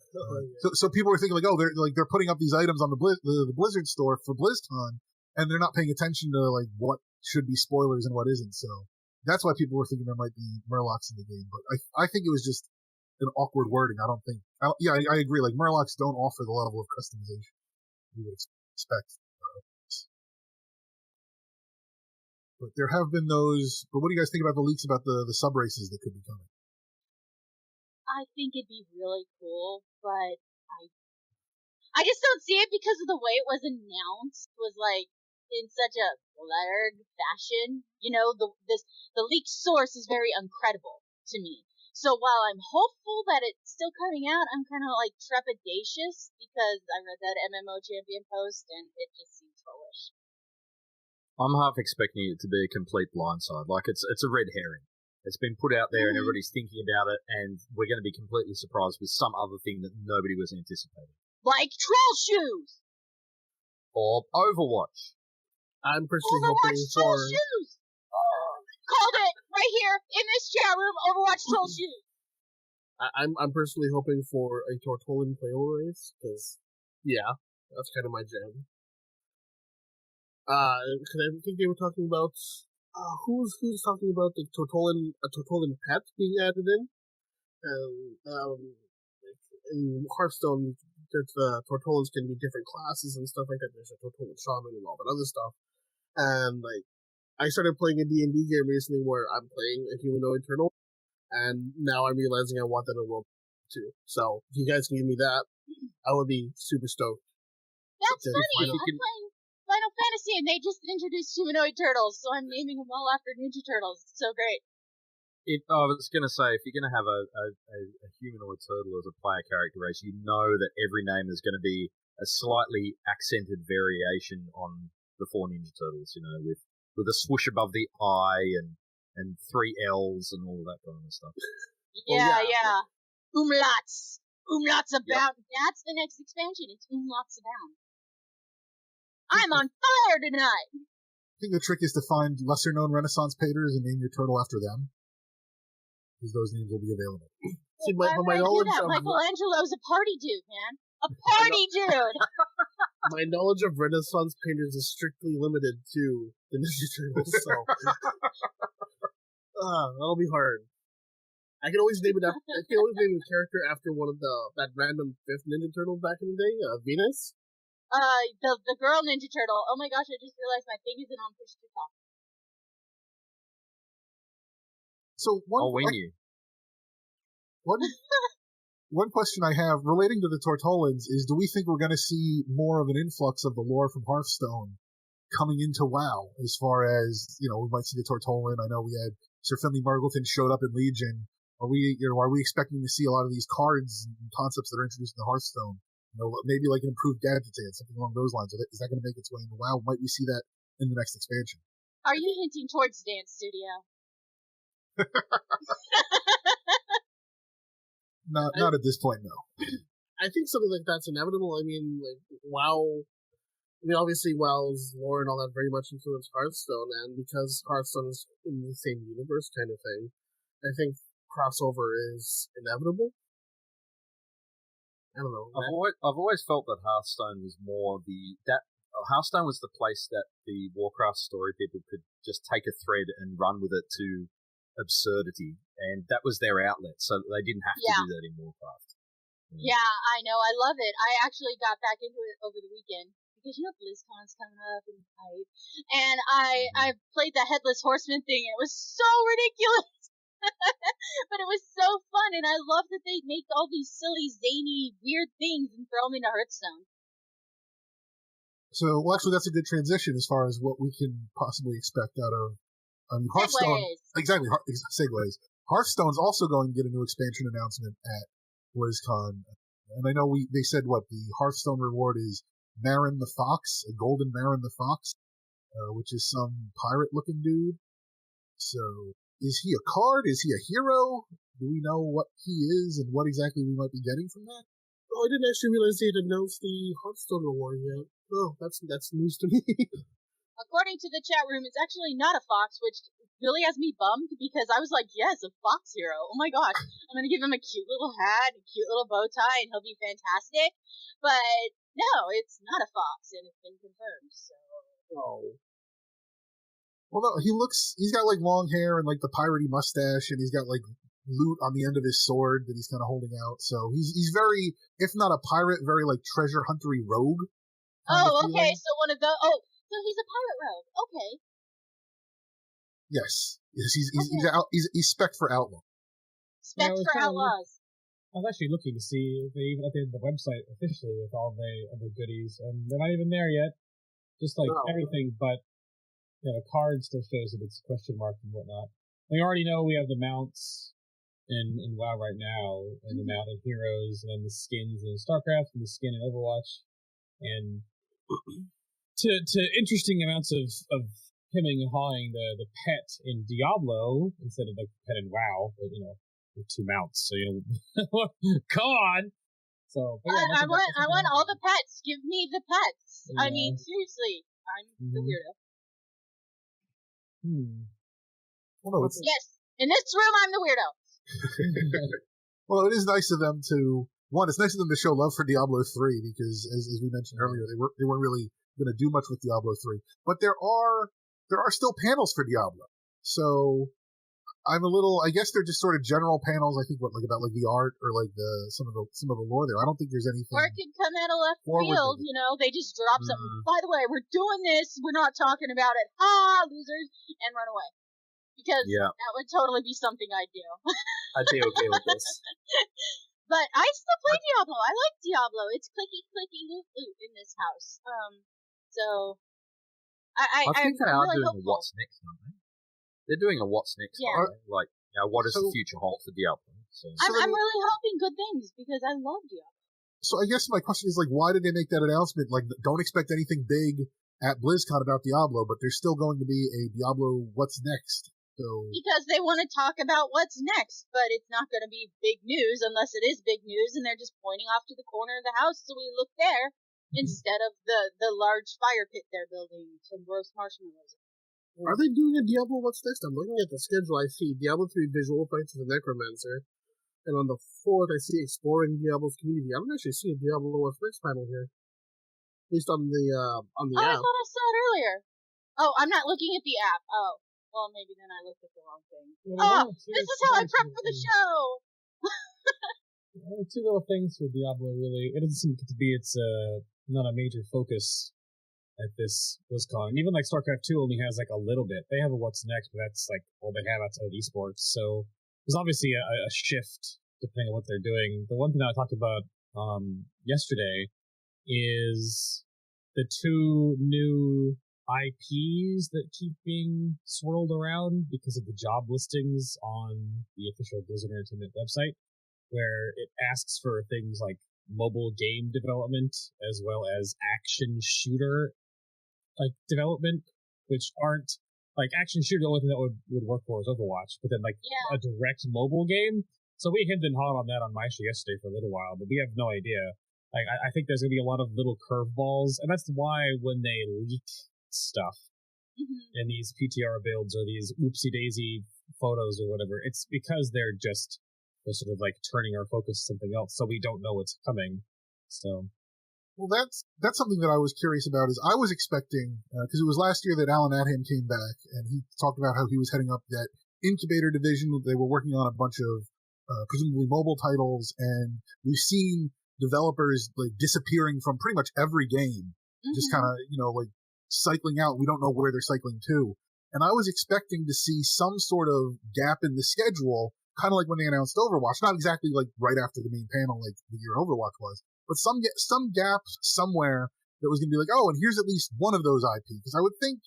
Speaker 2: so people were thinking like, oh, they're putting up these items on the Blizzard store for BlizzCon, and they're not paying attention to like what should be spoilers and what isn't. So that's why people were thinking there might be Murlocs in the game. But I think it was just an awkward wording. I agree. Like, Murlocs don't offer the level of customization you would expect. But there have been those. But what do you guys think about the leaks about the sub races that could be coming?
Speaker 4: I think it'd be really cool, but I just don't see it because of the way it was announced. Was like in such a blurred fashion. You know, the leaked source is very uncredible to me. So while I'm hopeful that it's still coming out, I'm kind of like trepidatious because I read that MMO Champion post and it just seems foolish.
Speaker 6: I'm half expecting it to be a complete blindside. Like, it's a red herring. It's been put out there and everybody's thinking about it, and we're going to be completely surprised with some other thing that nobody was anticipating.
Speaker 4: Like troll shoes!
Speaker 6: Or Overwatch.
Speaker 3: I'm personally hoping
Speaker 4: troll
Speaker 3: for...
Speaker 4: shoes! Called it right here in this chat room, Overwatch troll shoes!
Speaker 3: I'm personally hoping for a Tortolan playable race, because, yeah, that's kind of my jam. Because I think they were talking about who's talking about a Tortolan pet being added in. In Hearthstone, the Tortolans can be different classes and stuff like that. There's a Tortolan Shaman and all that other stuff. And like, I started playing a D&D game recently where I'm playing a humanoid turtle, and now I'm realizing I want that in World 2. So if you guys can give me that, I would be super stoked.
Speaker 4: That's funny. I'm playing Final Fantasy, and they just introduced humanoid turtles, so I'm naming them all after Ninja Turtles. It's so great.
Speaker 6: I was going to say, if you're going to have a humanoid turtle as a player character race, you know that every name is going to be a slightly accented variation on the 4 Ninja Turtles, you know, with a swoosh above the eye and 3 L's and all of that kind of stuff.
Speaker 4: Yeah. Umlauts. Umlauts Abound. Yep. That's the next expansion. It's Umlauts Abound. I'm on fire tonight!
Speaker 2: I think the trick is to find lesser-known Renaissance painters and name your turtle after them, because those names will be available.
Speaker 3: See, my knowledge of
Speaker 4: Michelangelo's a party dude, man. A party dude!
Speaker 3: My knowledge of Renaissance painters is strictly limited to the Ninja Turtles, so that'll be hard. I can always name a character after one of that random 5th Ninja Turtle back in the day, Venus.
Speaker 4: The girl Ninja Turtle. Oh my gosh, I just realized my thing isn't on push to talk.
Speaker 2: So
Speaker 6: I'll win you.
Speaker 2: One question I have relating to the Tortolans is, do we think we're going to see more of an influx of the lore from Hearthstone coming into WoW? As far as, you know, we might see the Tortolan. I know we had Sir Finley Margleton showed up in Legion. Are we expecting to see a lot of these cards and concepts that are introduced in the Hearthstone? You know, maybe like an improved gadget dance, something along those lines. Is that going to make its way into WoW? Might we see that in the next expansion?
Speaker 4: Are you hinting towards Dance Studio?
Speaker 2: Not at this point, no.
Speaker 3: I think something like that's inevitable. I mean, like, WoW I mean, obviously, WoW's lore and all that very much influenced Hearthstone, and because Hearthstone is in the same universe kind of thing, I think crossover is inevitable. I don't know.
Speaker 6: I've always felt that Hearthstone was Hearthstone was the place that the Warcraft story people could just take a thread and run with it to absurdity, and that was their outlet, so they didn't have to do that in Warcraft.
Speaker 4: Yeah, I know. I love it. I actually got back into it over the weekend because BlizzCon's coming up in Hype, and I played the Headless Horseman thing. And it was so ridiculous, but it was so fun, and I love that they make all these silly, zany, weird things and throw them into Hearthstone.
Speaker 2: So, well, actually, that's a good transition as far as what we can possibly expect out of Hearthstone.
Speaker 4: Segues.
Speaker 2: Exactly, segues. Hearthstone's also going to get a new expansion announcement at BlizzCon, and I know they said the Hearthstone reward is Marin the Fox, a golden Marin the Fox, which is some pirate-looking dude. So, is he a card? Is he a hero? Do we know what he is and what exactly we might be getting from that?
Speaker 3: Oh, I didn't actually realize they had announced the Hearthstone reward yet. Oh, that's news to me.
Speaker 4: According to the chat room, it's actually not a fox, which really has me bummed because I was like, yes, a fox hero. Oh my gosh. I'm going to give him a cute little hat, a cute little bow tie, and he'll be fantastic. But no, it's not a fox, and it's been confirmed, so.
Speaker 3: Oh.
Speaker 2: Well, no, he's got long hair and the piratey mustache, and he's got loot on the end of his sword that he's kind of holding out. So he's very, if not a pirate, very treasure huntery rogue.
Speaker 4: Oh, okay, so one of those. Oh, so he's a pirate rogue. Okay.
Speaker 2: Yes, he's spec for outlaw.
Speaker 4: Spec for outlaws.
Speaker 5: I was actually looking to see if they even updated the website officially with all the other goodies, and they're not even there yet. Just everything, but the card still shows that it's question mark and whatnot. We already know we have the mounts in WoW right now, and the mount of heroes, and then the skins in StarCraft, and the skin in Overwatch, and to interesting amounts of hemming and hawing the pet in Diablo instead of the pet in WoW, but with two mounts, so come on. So
Speaker 4: I want all the pets. Give me the pets. Yeah. I mean, seriously, I'm the weirdo.
Speaker 2: Well,
Speaker 4: yes, in this room, I'm the weirdo.
Speaker 2: Well, it is nice of them to. One, it's nice of them to show love for Diablo 3 because, as we mentioned earlier, they weren't really going to do much with Diablo 3. But there are still panels for Diablo. So I'm a little. I guess they're just sort of general panels. I think about the art or some of the lore there. I don't think there's anything.
Speaker 4: Or it could come out of left field. They just drop something. By the way, we're doing this. We're not talking about it. Losers, and run away. Because that would totally be something I'd do.
Speaker 7: I'd be okay with this.
Speaker 4: But I still play Diablo. I like Diablo. It's clicky, loot in this house. So
Speaker 6: I think they are
Speaker 4: really
Speaker 6: doing a what's next, aren't they? They're doing a what's next, aren't they? What does the future hold for Diablo?
Speaker 4: I'm really hoping good things because I love Diablo.
Speaker 2: So I guess my question is why did they make that announcement? Don't expect anything big at BlizzCon about Diablo, but there's still going to be a Diablo what's next. So
Speaker 4: because they want to talk about what's next, but it's not going to be big news unless it is big news, and they're just pointing off to the corner of the house, so we look there instead of the large fire pit they're building some roast marshmallows.
Speaker 3: Are they doing a Diablo what's next? I'm looking at the schedule. I see Diablo 3 visual fights with the Necromancer, and on the 4th I see exploring Diablo's community. I don't actually see a Diablo what's next panel here, at least on the app.
Speaker 4: I thought I saw it earlier. Oh, I'm not looking at the app. Oh. Well, maybe then I looked at the wrong thing. This is how I prep for the show!
Speaker 5: Two little things for Diablo, really. It doesn't seem to be not a major focus at this BlizzCon. Even StarCraft 2 only has a little bit. They have a what's next, but that's all they have outside of esports. So there's obviously a shift depending on what they're doing. The one thing that I talked about yesterday is the two new IPs that keep being swirled around because of the job listings on the official Blizzard Entertainment website, where it asks for things like mobile game development as well as action shooter development, which aren't action shooter. The only thing that would work for is Overwatch, but then a direct mobile game. So we hemmed and hawed on that on my show yesterday for a little while, but we have no idea Like, I think there's going to be a lot of little curveballs, and that's why when they leak stuff in these PTR builds or these oopsie-daisy photos or whatever, it's because they're sort of like turning our focus to something else, so we don't know what's coming. So,
Speaker 2: well, that's something that I was curious about. Is I was expecting, because it was last year that Alan Adham came back and he talked about how he was heading up that incubator division. They were working on a bunch of presumably mobile titles, and we've seen developers like disappearing from pretty much every game, just kind of like cycling out. We don't know where they're cycling to. And I was expecting to see some sort of gap in the schedule, kind of like when they announced Overwatch. Not exactly like right after the main panel, like the year Overwatch was, but some gap somewhere that was going to be like, oh, and here's at least one of those IP. Because I would think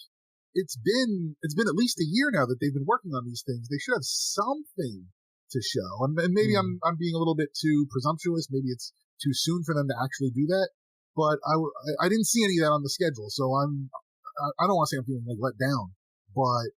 Speaker 2: it's been at least a year now that they've been working on these things. They should have something to show. And maybe I'm being a little bit too presumptuous. Maybe it's too soon for them to actually do that. But I didn't see any of that on the schedule, so I don't want to say I'm feeling like let down. But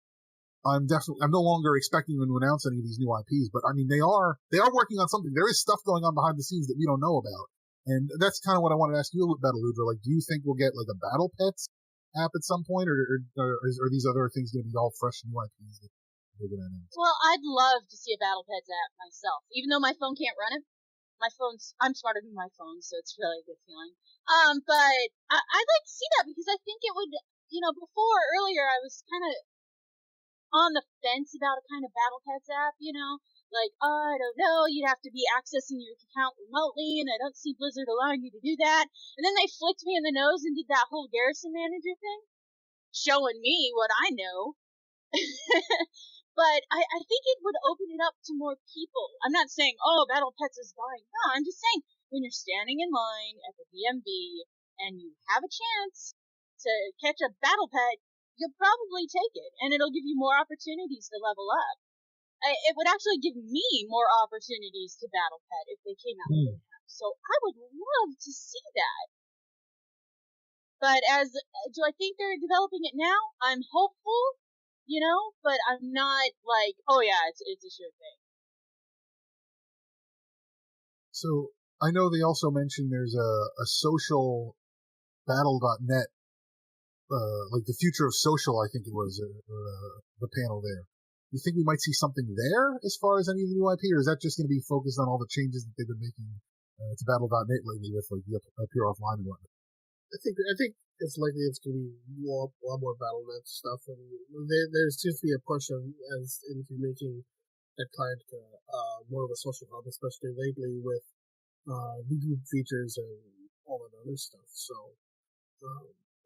Speaker 2: I'm no longer expecting them to announce any of these new IPs, but I mean, they are working on something. There is stuff going on behind the scenes that we don't know about. And that's kind of what I wanted to ask you about, Alludra. Like, do you think we'll get like a Battle Pets app at some point, or are these other things going to be all fresh new IPs that they're going to announce?
Speaker 4: Well, I'd love to see a Battle Pets app myself, even though my phone can't run it. I'm smarter than my phone, so it's really a good feeling. But I'd like to see that because I think it would, earlier I was kind of on the fence about a kind of Battle Pets app, like, oh, I don't know, you'd have to be accessing your account remotely, and I don't see Blizzard allowing you to do that. And then they flicked me in the nose and did that whole Garrison Manager thing, showing me what I know. But I think it would open it up to more people. I'm not saying, oh, Battle Pets is dying. No, I'm just saying, when you're standing in line at the DMV and you have a chance to catch a Battle Pet, you'll probably take it, and it'll give you more opportunities to level up. It would actually give me more opportunities to Battle Pet if they came out with an app. So I would love to see that. But do I think they're developing it now? I'm hopeful. But I'm not like, oh yeah, it's a sure thing.
Speaker 2: So I know they also mentioned there's a social battle.net, like the future of social, I think it was, the panel there. You think we might see something there as far as any of the new IP, or is that just going to be focused on all the changes that they've been making to battle.net lately with like the Pure Offline and whatnot?
Speaker 3: I think it's likely it's going to be a lot more Battle.net stuff, and there seems to be a push into making that client more of a social hub, especially lately with new group features and all that other stuff. So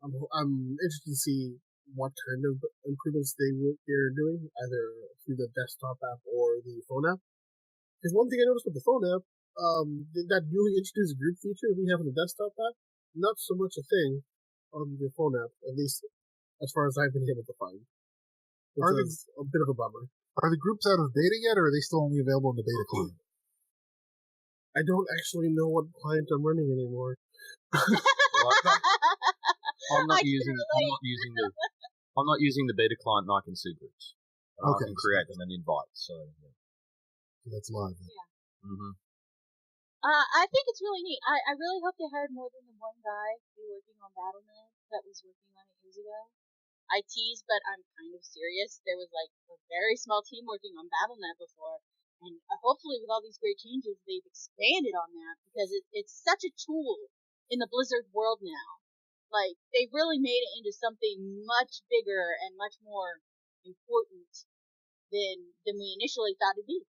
Speaker 3: I'm interested to see what kind of improvements they're doing, either through the desktop app or the phone app. Because one thing I noticed with the phone app, that newly introduced group feature we have in the desktop app, not so much a thing on the phone app, at least as far as I've been able to find. Which is a bit of a bummer.
Speaker 2: Are the groups out of beta yet, or are they still only available in the beta client?
Speaker 3: I don't actually know what client I'm running anymore.
Speaker 6: I'm not using the beta client, and I can see groups.
Speaker 2: Okay.
Speaker 6: I can create them and invite. So yeah.
Speaker 2: So that's live.
Speaker 4: Yeah. I think it's really neat. I really hope they hired more than the one guy to be working on Battle.net that was working on it years ago. I tease, but I'm kind of serious. There was like a very small team working on Battle.net before, and hopefully with all these great changes, they've expanded on that because it's such a tool in the Blizzard world now. Like, they've really made it into something much bigger and much more important than we initially thought it'd be.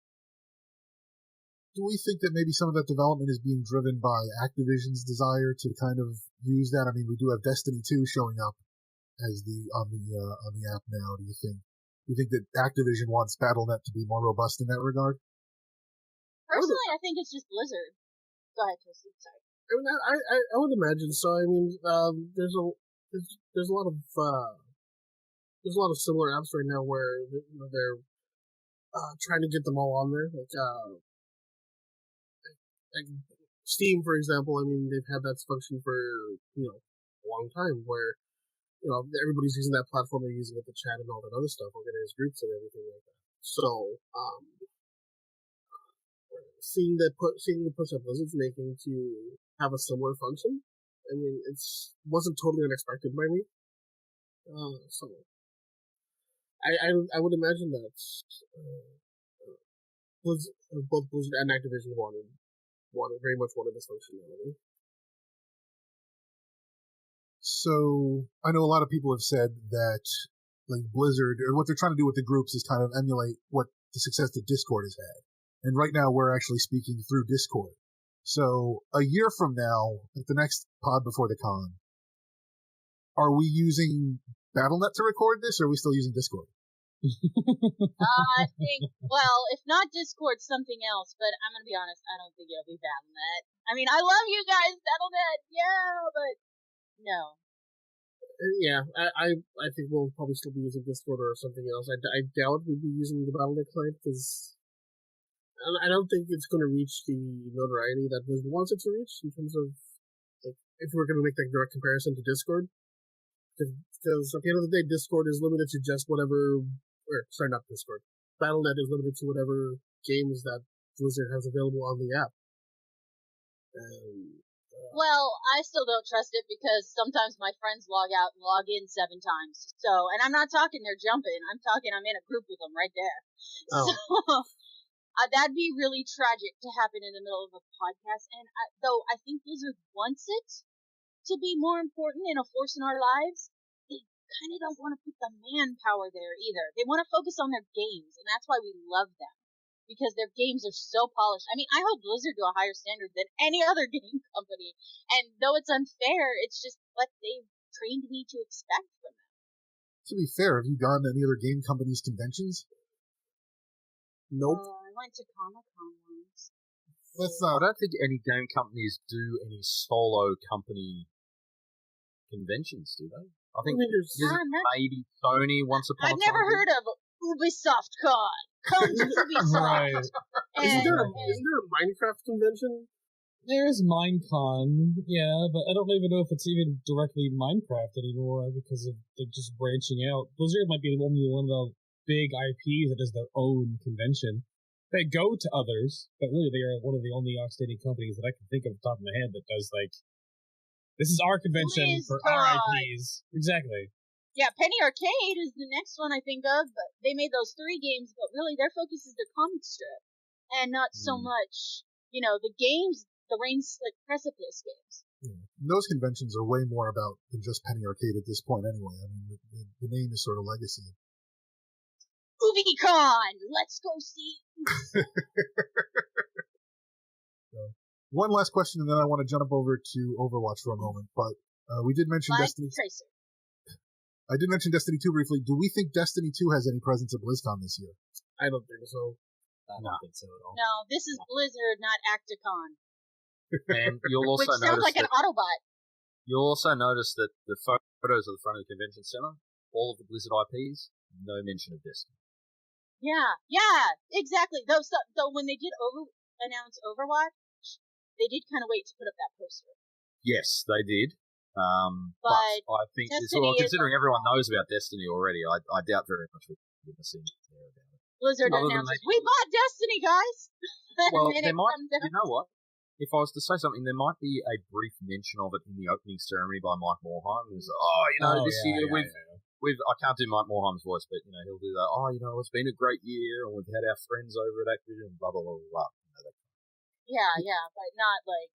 Speaker 2: Do we think that maybe some of that development is being driven by Activision's desire to kind of use that? I mean, we do have Destiny 2 showing up as on the app now. Do you think that Activision wants Battle.net to be more robust in that regard?
Speaker 4: Personally, I think it's just Blizzard. Go ahead, Toasty. Sorry.
Speaker 3: I mean, I would imagine so. I mean, there's a lot of similar apps right now where they're trying to get them all on there, like Steam, for example. I mean, they've had that function for a long time, where everybody's using that platform. They're using it to chat and all that other stuff, organize groups and everything like that. So, seeing the push that Blizzard's making to have a similar function, I mean, wasn't totally unexpected by me. So I would imagine that both Blizzard and Activision very much wanted this functionality.
Speaker 2: So I know a lot of people have said that like Blizzard, or what they're trying to do with the groups is kind of emulate what the success that Discord has had. And right now we're actually speaking through Discord. So a year from now, at the next pod before the con, are we using Battle.net to record this, or are we still using Discord?
Speaker 4: I think, well, if not Discord, something else, but I'm going to be honest, I don't think it'll be Battle.net. I mean, I love you guys, Battle.net, yeah, but no.
Speaker 3: Yeah, I think we'll probably still be using Discord or something else. I doubt we'd be using the Battle.net client, because I don't think it's going to reach the notoriety that Blizzard wants it to reach in terms of, like, if we're going to make that direct comparison to Discord. Because at the end of the day, Discord is limited to just whatever, not Discord. Battle.net is limited to whatever games that Blizzard has available on the app.
Speaker 4: Well, I still don't trust it because sometimes my friends log out and log in 7 times. So, and I'm not talking they're jumping. I'm talking I'm in a group with them right there.
Speaker 3: Oh.
Speaker 4: So, that'd be really tragic to happen in the middle of a podcast. And though I think Blizzard wants it to be more important and a force in our lives, they kind of don't want to put the manpower there either. They want to focus on their games, and that's why we love them. Because their games are so polished. I mean, I hold Blizzard to a higher standard than any other game company. And though it's unfair, it's just what they've trained me to expect from them.
Speaker 2: To be fair, have you gone to any other game companies' conventions?
Speaker 3: Nope.
Speaker 4: I went to Comic-Con once.
Speaker 6: I don't think any game companies do any solo company conventions, do they? I think maybe Sony once upon a time.
Speaker 4: I've never heard of Ubisoft Con. Come to Ubisoft.
Speaker 5: Right.
Speaker 3: Isn't there a Minecraft convention?
Speaker 5: There's Minecon, yeah, but I don't even know if it's even directly Minecraft anymore because of they're just branching out. Blizzard might be only one of the big IPs that is their own convention. They go to others, but really they are one of the only outstanding companies that I can think of off the top of my head that does, like, this is our convention for our IPs. Exactly.
Speaker 4: Yeah, Penny Arcade is the next one I think of, but they made those 3 games, but really their focus is their comic strip, and not so much, the games, the Rain-Slick Precipice games.
Speaker 2: Yeah. Those conventions are way more about than just Penny Arcade at this point anyway. I mean, the name is sort of legacy.
Speaker 4: UbiCon! Let's go see!
Speaker 2: So, one last question, and then I want to jump over to Overwatch for a moment, but we did mention Destiny.
Speaker 4: Tracer.
Speaker 2: I did mention Destiny 2 briefly. Do we think Destiny 2 has any presence at BlizzCon this year?
Speaker 3: I don't think so.
Speaker 7: I don't think so at all.
Speaker 4: No, this is Blizzard, not Acticon.
Speaker 6: And you'll also
Speaker 4: Which sounds like an Autobot.
Speaker 6: You'll also notice that the photos of the front of the convention center, all of the Blizzard IPs, no mention of Destiny.
Speaker 4: Yeah, exactly. Though when they did announce Overwatch, they did kind of wait to put up that poster.
Speaker 6: Yes, they did. But I think, considering everyone knows about Destiny already, I doubt very much we're going to see there about it.
Speaker 4: Blizzard announces, we bought Destiny, guys!
Speaker 6: Well, there might, you know what? If I was to say something, there might be a brief mention of it in the opening ceremony by Mike Morhaime. This year we've I can't do Mike Morheime's voice, but he'll do that. It's been a great year, and we've had our friends over at Activision, blah blah blah blah.
Speaker 4: Yeah, but not like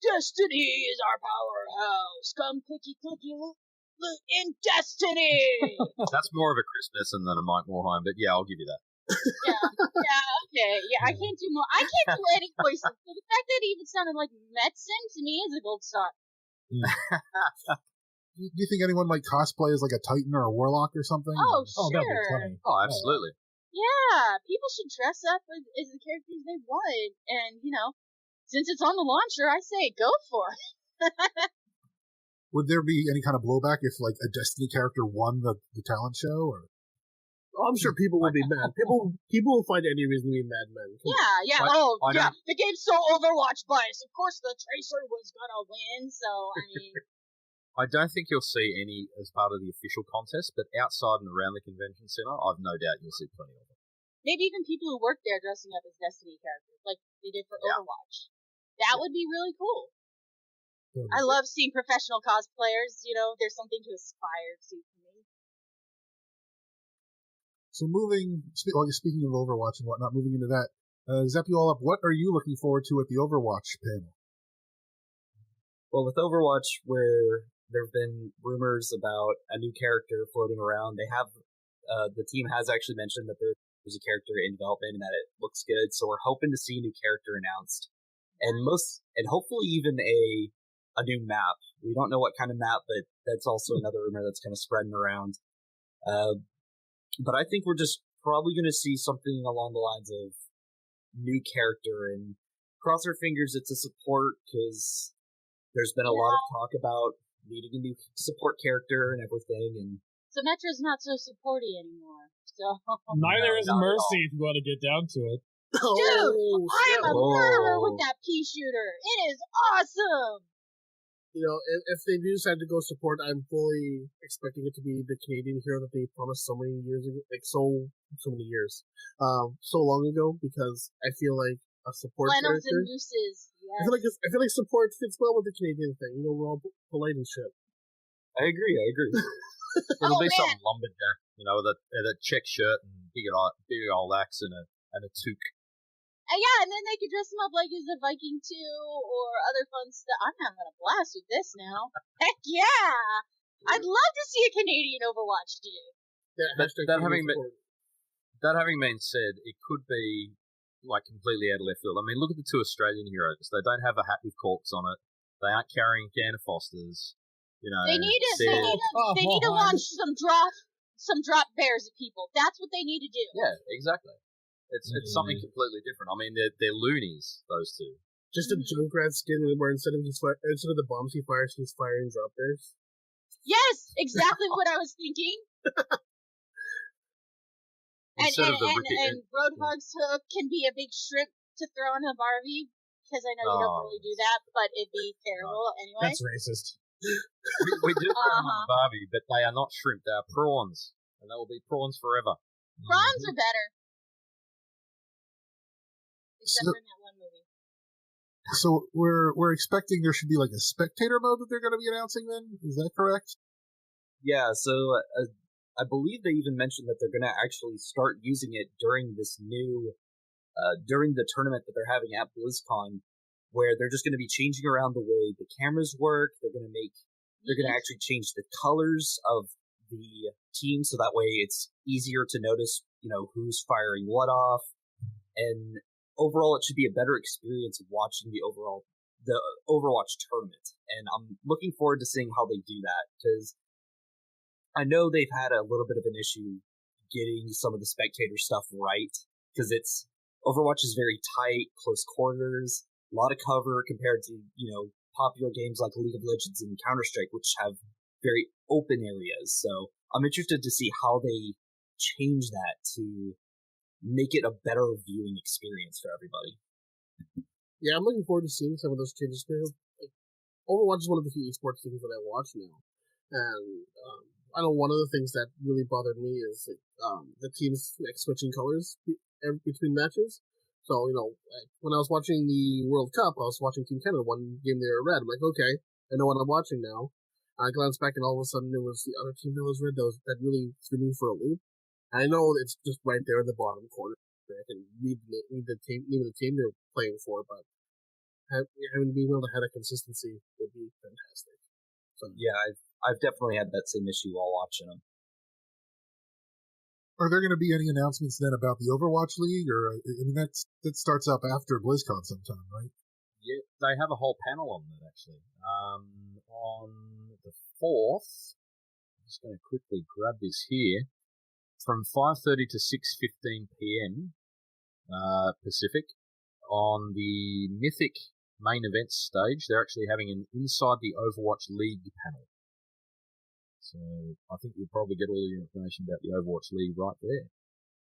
Speaker 4: Destiny is our powerhouse. Come clicky loot in Destiny.
Speaker 6: That's more of a Chris Messon than a Mike Morhaime, but yeah, I'll give you that. Okay. Yeah, I can't do more. I can't do any voices. So the fact that he even sounded like Metzen to me is a gold star.
Speaker 2: Do you think anyone might cosplay as like a Titan or a Warlock or something?
Speaker 4: Oh, sure.
Speaker 5: that'd be funny.
Speaker 6: Oh, absolutely.
Speaker 4: Yeah, people should dress up as the characters they want, and since it's on the launcher, I say go for it.
Speaker 2: Would there be any kind of blowback if like a Destiny character won the talent show? Or?
Speaker 3: Oh, I'm sure people will be mad. People will find any reason to be mad men.
Speaker 4: Yeah. The game's so Overwatch biased. Of course, the Tracer was gonna win. So I mean,
Speaker 6: I don't think you'll see any as part of the official contest, but outside and around the convention center, I've no doubt you'll see plenty of them.
Speaker 4: Maybe even people who work there dressing up as Destiny characters, like they did for Overwatch. That would be really cool. I love seeing professional cosplayers. There's something to aspire to for me.
Speaker 2: So speaking of Overwatch and whatnot, moving into that, Zapuallup, what are you looking forward to at the Overwatch panel?
Speaker 7: Well, with Overwatch, where there have been rumors about a new character floating around, they have the team has actually mentioned that there's a character in development and that it looks good. So we're hoping to see a new character announced, and hopefully even a new map. We don't know what kind of map, but that's also another rumor that's kind of spreading around. But I think we're just probably going to see something along the lines of new character, and cross our fingers it's a support, because there's been a lot of talk about needing a new support character and everything. And
Speaker 4: Symmetra's not so supporty anymore. So
Speaker 5: neither is Mercy, if you want to get down to it.
Speaker 4: Dude, I'm a murderer with that pea shooter. It is awesome.
Speaker 3: If they do decide to go support, I'm fully expecting it to be the Canadian hero that they promised so many years ago, like so many years, so long ago. Because I feel like a support
Speaker 4: Flannels
Speaker 3: character.
Speaker 4: and mooses. Yes.
Speaker 3: I feel like support fits well with the Canadian thing. We're all polite and shit.
Speaker 7: I agree.
Speaker 6: It'll be some lumberjack, with a check shirt and big old axe and a toque.
Speaker 4: Yeah, and then they could dress him up like he's a Viking too, or other fun stuff. I'm having a blast with this now. Heck yeah! I'd love to see a Canadian Overwatch dude.
Speaker 6: That having been said, it could be like completely out of left field. I mean, look at the two Australian heroes. They don't have a hat with corks on it. They aren't carrying Gander Fosters.
Speaker 4: They need to launch some drop bears at people. That's what they need to do.
Speaker 6: Yeah, exactly. It's something completely different. I mean, they're loonies, those two.
Speaker 3: Just a Junkrat skin where instead of the bombs he fires, he's firing drop bears.
Speaker 4: Yes, exactly what I was thinking. and Roadhog's hook can be a big shrimp to throw in a Barbie, because I know you don't really do that, but it'd be terrible anyway.
Speaker 5: That's racist.
Speaker 6: we do throw them on Barbie, but they are not shrimp. They are prawns, and they will be prawns forever.
Speaker 4: Prawns are better. Except for in that one movie.
Speaker 2: So we're expecting there should be like a spectator mode that they're going to be announcing then? Is that correct?
Speaker 7: Yeah, so I believe they even mentioned that they're going to actually start using it during this new, during the tournament that they're having at BlizzCon, where they're just going to be changing around the way the cameras work. They're going to actually change the colors of the team, so that way it's easier to notice, who's firing what off. And overall, it should be a better experience watching the Overwatch tournament. And I'm looking forward to seeing how they do that, because I know they've had a little bit of an issue getting some of the spectator stuff right, because Overwatch is very tight, close quarters, a lot of cover compared to, popular games like League of Legends and Counter-Strike, which have very open areas. So I'm interested to see how they change that to make it a better viewing experience for everybody.
Speaker 3: Yeah, I'm looking forward to seeing some of those changes. Overwatch is one of the few esports things that I watch now, and I know one of the things that really bothered me is the teams switching colors between matches. So when I was watching the World Cup, I was watching Team Canada. One game they were red. I'm like, okay, I know what I'm watching now. I glanced back, and all of a sudden it was the other team that was red. That really threw me for a loop. I know it's just right there in the bottom corner. I can read the name of the team they're playing for, but having being able to have that consistency would be fantastic.
Speaker 7: So yeah, I've definitely had that same issue while watching them.
Speaker 2: Are there going to be any announcements then about the Overwatch League, or that starts up after BlizzCon sometime, right?
Speaker 6: Yeah, they have a whole panel on that actually. On the 4th, I'm just going to quickly grab this here. From 5:30 to 6:15 p.m. Pacific, on the Mythic main events stage, they're actually having an Inside the Overwatch League panel. So I think you'll probably get all your information about the Overwatch League right there.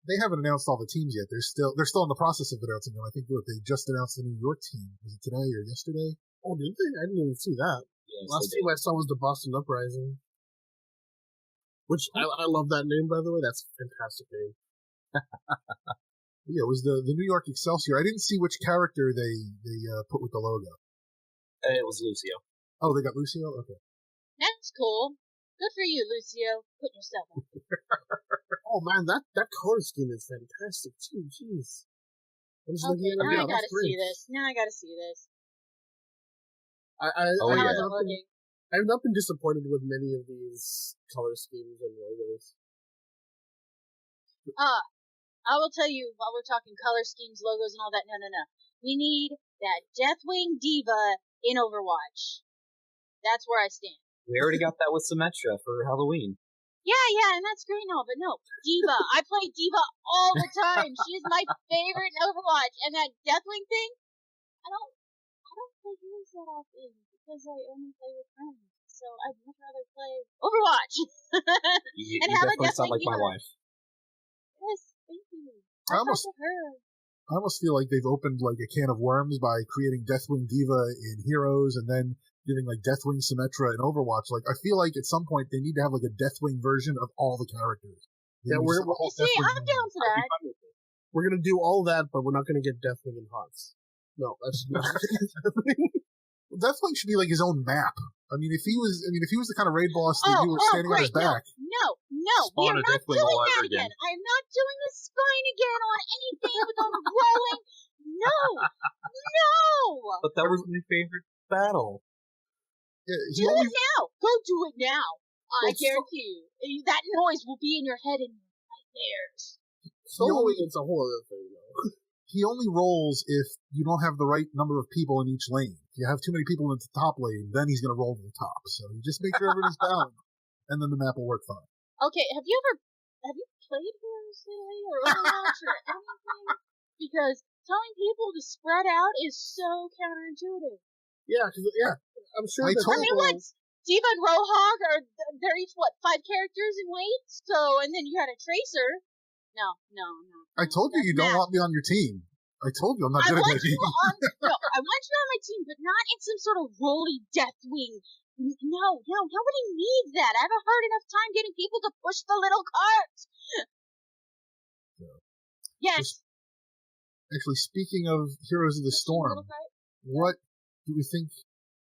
Speaker 2: They haven't announced all the teams yet. They're still in the process of announcing them. I think they just announced the New York team. Was it today or yesterday?
Speaker 3: Oh, did they? I didn't even see that.
Speaker 7: Yes,
Speaker 3: Last team I saw was the Boston Uprising. Which, I love that name, by the way. That's a fantastic name.
Speaker 2: Yeah, it was the New York Excelsior. I didn't see which character they put with the logo.
Speaker 7: It was Lucio.
Speaker 2: Oh, they got Lucio? Okay.
Speaker 4: That's cool. Good for you, Lucio. Put yourself on.
Speaker 3: Oh man, that color scheme is fantastic too. Jeez. I'm just
Speaker 4: Okay,
Speaker 3: looking at it
Speaker 4: now I
Speaker 3: now.
Speaker 4: gotta
Speaker 3: That's great.
Speaker 4: see this. Now I gotta see this.
Speaker 6: Oh,
Speaker 4: How
Speaker 6: yeah.
Speaker 4: is it looking?
Speaker 3: I've not been disappointed with many of these color schemes and logos.
Speaker 4: I will tell you while we're talking color schemes, logos, and all that. No. We need that Deathwing Diva in Overwatch. That's where I stand.
Speaker 7: We already got that with Symmetra for Halloween.
Speaker 4: Yeah, and that's great and all, but no, Diva. I play Diva all the time. She is my favorite in Overwatch, and that Deathwing thing, I don't play heroes that often because I only play with friends. So I'd much rather play Overwatch.
Speaker 7: You
Speaker 4: And have a
Speaker 7: definitely sound like
Speaker 4: Deathwing
Speaker 7: my
Speaker 4: Diva.
Speaker 7: wife.
Speaker 4: Yes, thank you.
Speaker 2: I
Speaker 4: I
Speaker 2: almost-
Speaker 4: talked to her.
Speaker 2: I almost feel like they've opened like a can of worms by creating Deathwing Diva in Heroes and then giving like Deathwing Symmetra in Overwatch. Like I feel like at some point they need to have like a Deathwing version of all the characters. They
Speaker 3: Yeah,
Speaker 2: need
Speaker 3: we're-
Speaker 2: to have a whole
Speaker 4: See,
Speaker 2: Deathwing
Speaker 4: I'm down for that.
Speaker 3: We're gonna do all that, but we're not gonna get Deathwing and Hots. No, that's not happening.
Speaker 2: Deathwing should be like his own map. I mean, if he was the kind of raid boss that you were standing on
Speaker 4: great.
Speaker 2: his back.
Speaker 4: No, we
Speaker 6: Spawn
Speaker 4: are
Speaker 6: a
Speaker 4: not
Speaker 6: Deathwing
Speaker 4: doing
Speaker 6: all
Speaker 4: that
Speaker 6: over
Speaker 4: again.
Speaker 6: again.
Speaker 4: I'm not doing the spine again on anything with on rolling. No.
Speaker 7: But that was my favorite battle.
Speaker 2: Yeah,
Speaker 4: Do it now. Go do it now. I
Speaker 3: Well,
Speaker 4: guarantee you. That noise will be in your head and nightmares.
Speaker 3: Soloing it's a whole other thing, though.
Speaker 2: he only rolls if you don't have the right number of people in each lane. If you have too many people in the top lane, then he's going to roll to the top. So you just make sure everybody's down, and then the map will work fine.
Speaker 4: Okay, have you played Heroes lately or Overwatch or anything? Because telling people to spread out is so counterintuitive.
Speaker 3: Yeah, I'm sure
Speaker 2: I
Speaker 3: that
Speaker 2: told-
Speaker 4: I mean, what? Diva and Rohog they're each, 5 characters in weight? So, and then you had a Tracer. No.
Speaker 2: I told you don't want me on your team. I told you I'm not
Speaker 4: I
Speaker 2: good at
Speaker 4: want
Speaker 2: that
Speaker 4: you
Speaker 2: game.
Speaker 4: I want you on my team, but not in some sort of roly Deathwing. No, nobody needs that. I have a hard enough time getting people to push the little cart. Yes.
Speaker 2: Actually, speaking of Heroes of the
Speaker 4: Pushing
Speaker 2: Storm,
Speaker 4: little cart.
Speaker 2: what do we think?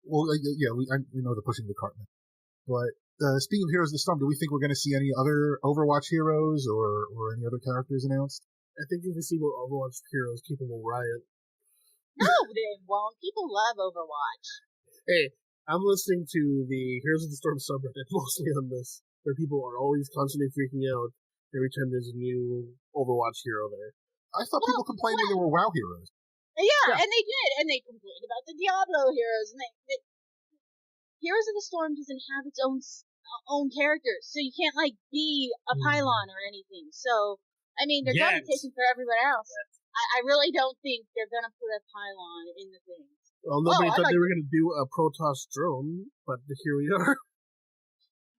Speaker 2: Well, yeah, we know the pushing the cart now. But speaking of Heroes of the Storm, do we think we're going to see any other Overwatch heroes or any other characters announced?
Speaker 3: I think if we see more Overwatch heroes, people will riot.
Speaker 4: No, they won't. People love Overwatch.
Speaker 3: Hey, I'm listening to the Heroes of the Storm subreddit mostly on this, where people are always constantly freaking out every time there's a new Overwatch hero there.
Speaker 2: I thought people complained when there were WoW heroes.
Speaker 4: Yeah, and they did, and they complained about the Diablo heroes, and they Heroes of the Storm doesn't have its own characters, so you can't be a pylon or anything. So, I mean, they're
Speaker 5: Yes.
Speaker 4: competition for everyone else. I really don't think they're gonna put a pylon in the thing.
Speaker 3: Well, nobody
Speaker 4: I
Speaker 3: thought
Speaker 4: like-
Speaker 3: they were going to do a Protoss drone, but here we are.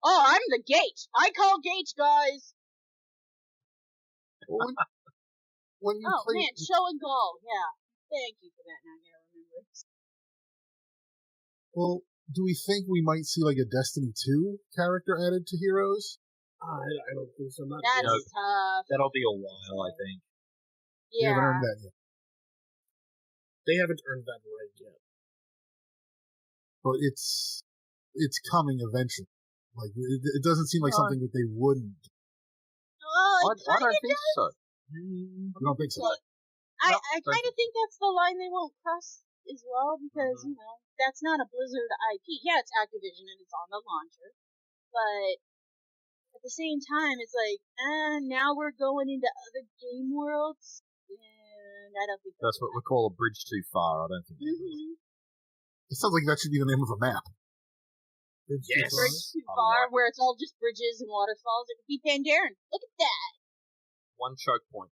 Speaker 4: Oh, I'm the gate. I call gate, guys.
Speaker 2: Well, when you
Speaker 4: Oh
Speaker 2: play,
Speaker 4: man, show and gall. Yeah, thank you for that. Now I gotta remember it.
Speaker 2: well, do we think we might see a Destiny 2 character added to Heroes?
Speaker 3: I don't think so. Not
Speaker 4: That's
Speaker 3: yet.
Speaker 4: tough.
Speaker 7: That'll be a while, I think.
Speaker 2: We haven't
Speaker 4: Yeah.
Speaker 2: earned that yet.
Speaker 3: They haven't earned that right yet.
Speaker 2: But it's coming eventually. It doesn't seem like something that they wouldn't.
Speaker 4: Oh,
Speaker 6: I don't think so.
Speaker 2: You don't think so?
Speaker 4: I
Speaker 6: No,
Speaker 4: kind of think that's the line they won't cross as well because, that's not a Blizzard IP. Yeah, it's Activision and it's on the launcher. But at the same time, it's now we're going into other game worlds. And I don't think
Speaker 6: That's what we call a bridge too far. I don't think.
Speaker 4: Mm-hmm.
Speaker 2: It sounds like that should be the name of a map.
Speaker 3: Yes.
Speaker 4: Bridge too
Speaker 6: I
Speaker 4: far,
Speaker 6: like
Speaker 4: where it's all just bridges and waterfalls. It could be Pandaren. Look at that.
Speaker 6: One choke point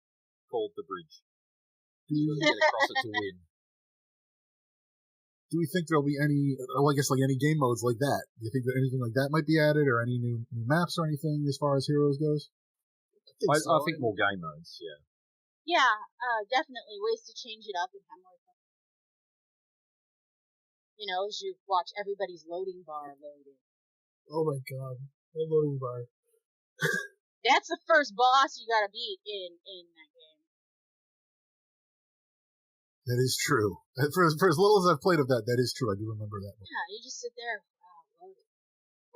Speaker 6: called the bridge.
Speaker 2: Do
Speaker 6: You
Speaker 2: we,
Speaker 6: get across it to win.
Speaker 2: do we think there'll be any? I guess any game modes like that. Do you think that anything like that might be added, or any new maps or anything as far as Heroes goes?
Speaker 6: I think more game modes. Yeah.
Speaker 4: Yeah, definitely ways to change it up and have more fun. As you watch everybody's loading bar loading.
Speaker 3: Oh my god. The loading bar.
Speaker 4: That's the first boss you gotta beat in that game.
Speaker 2: That is true. For as little as I've played of that is true. I do remember that.
Speaker 4: Yeah, you just sit there. Wow, loading.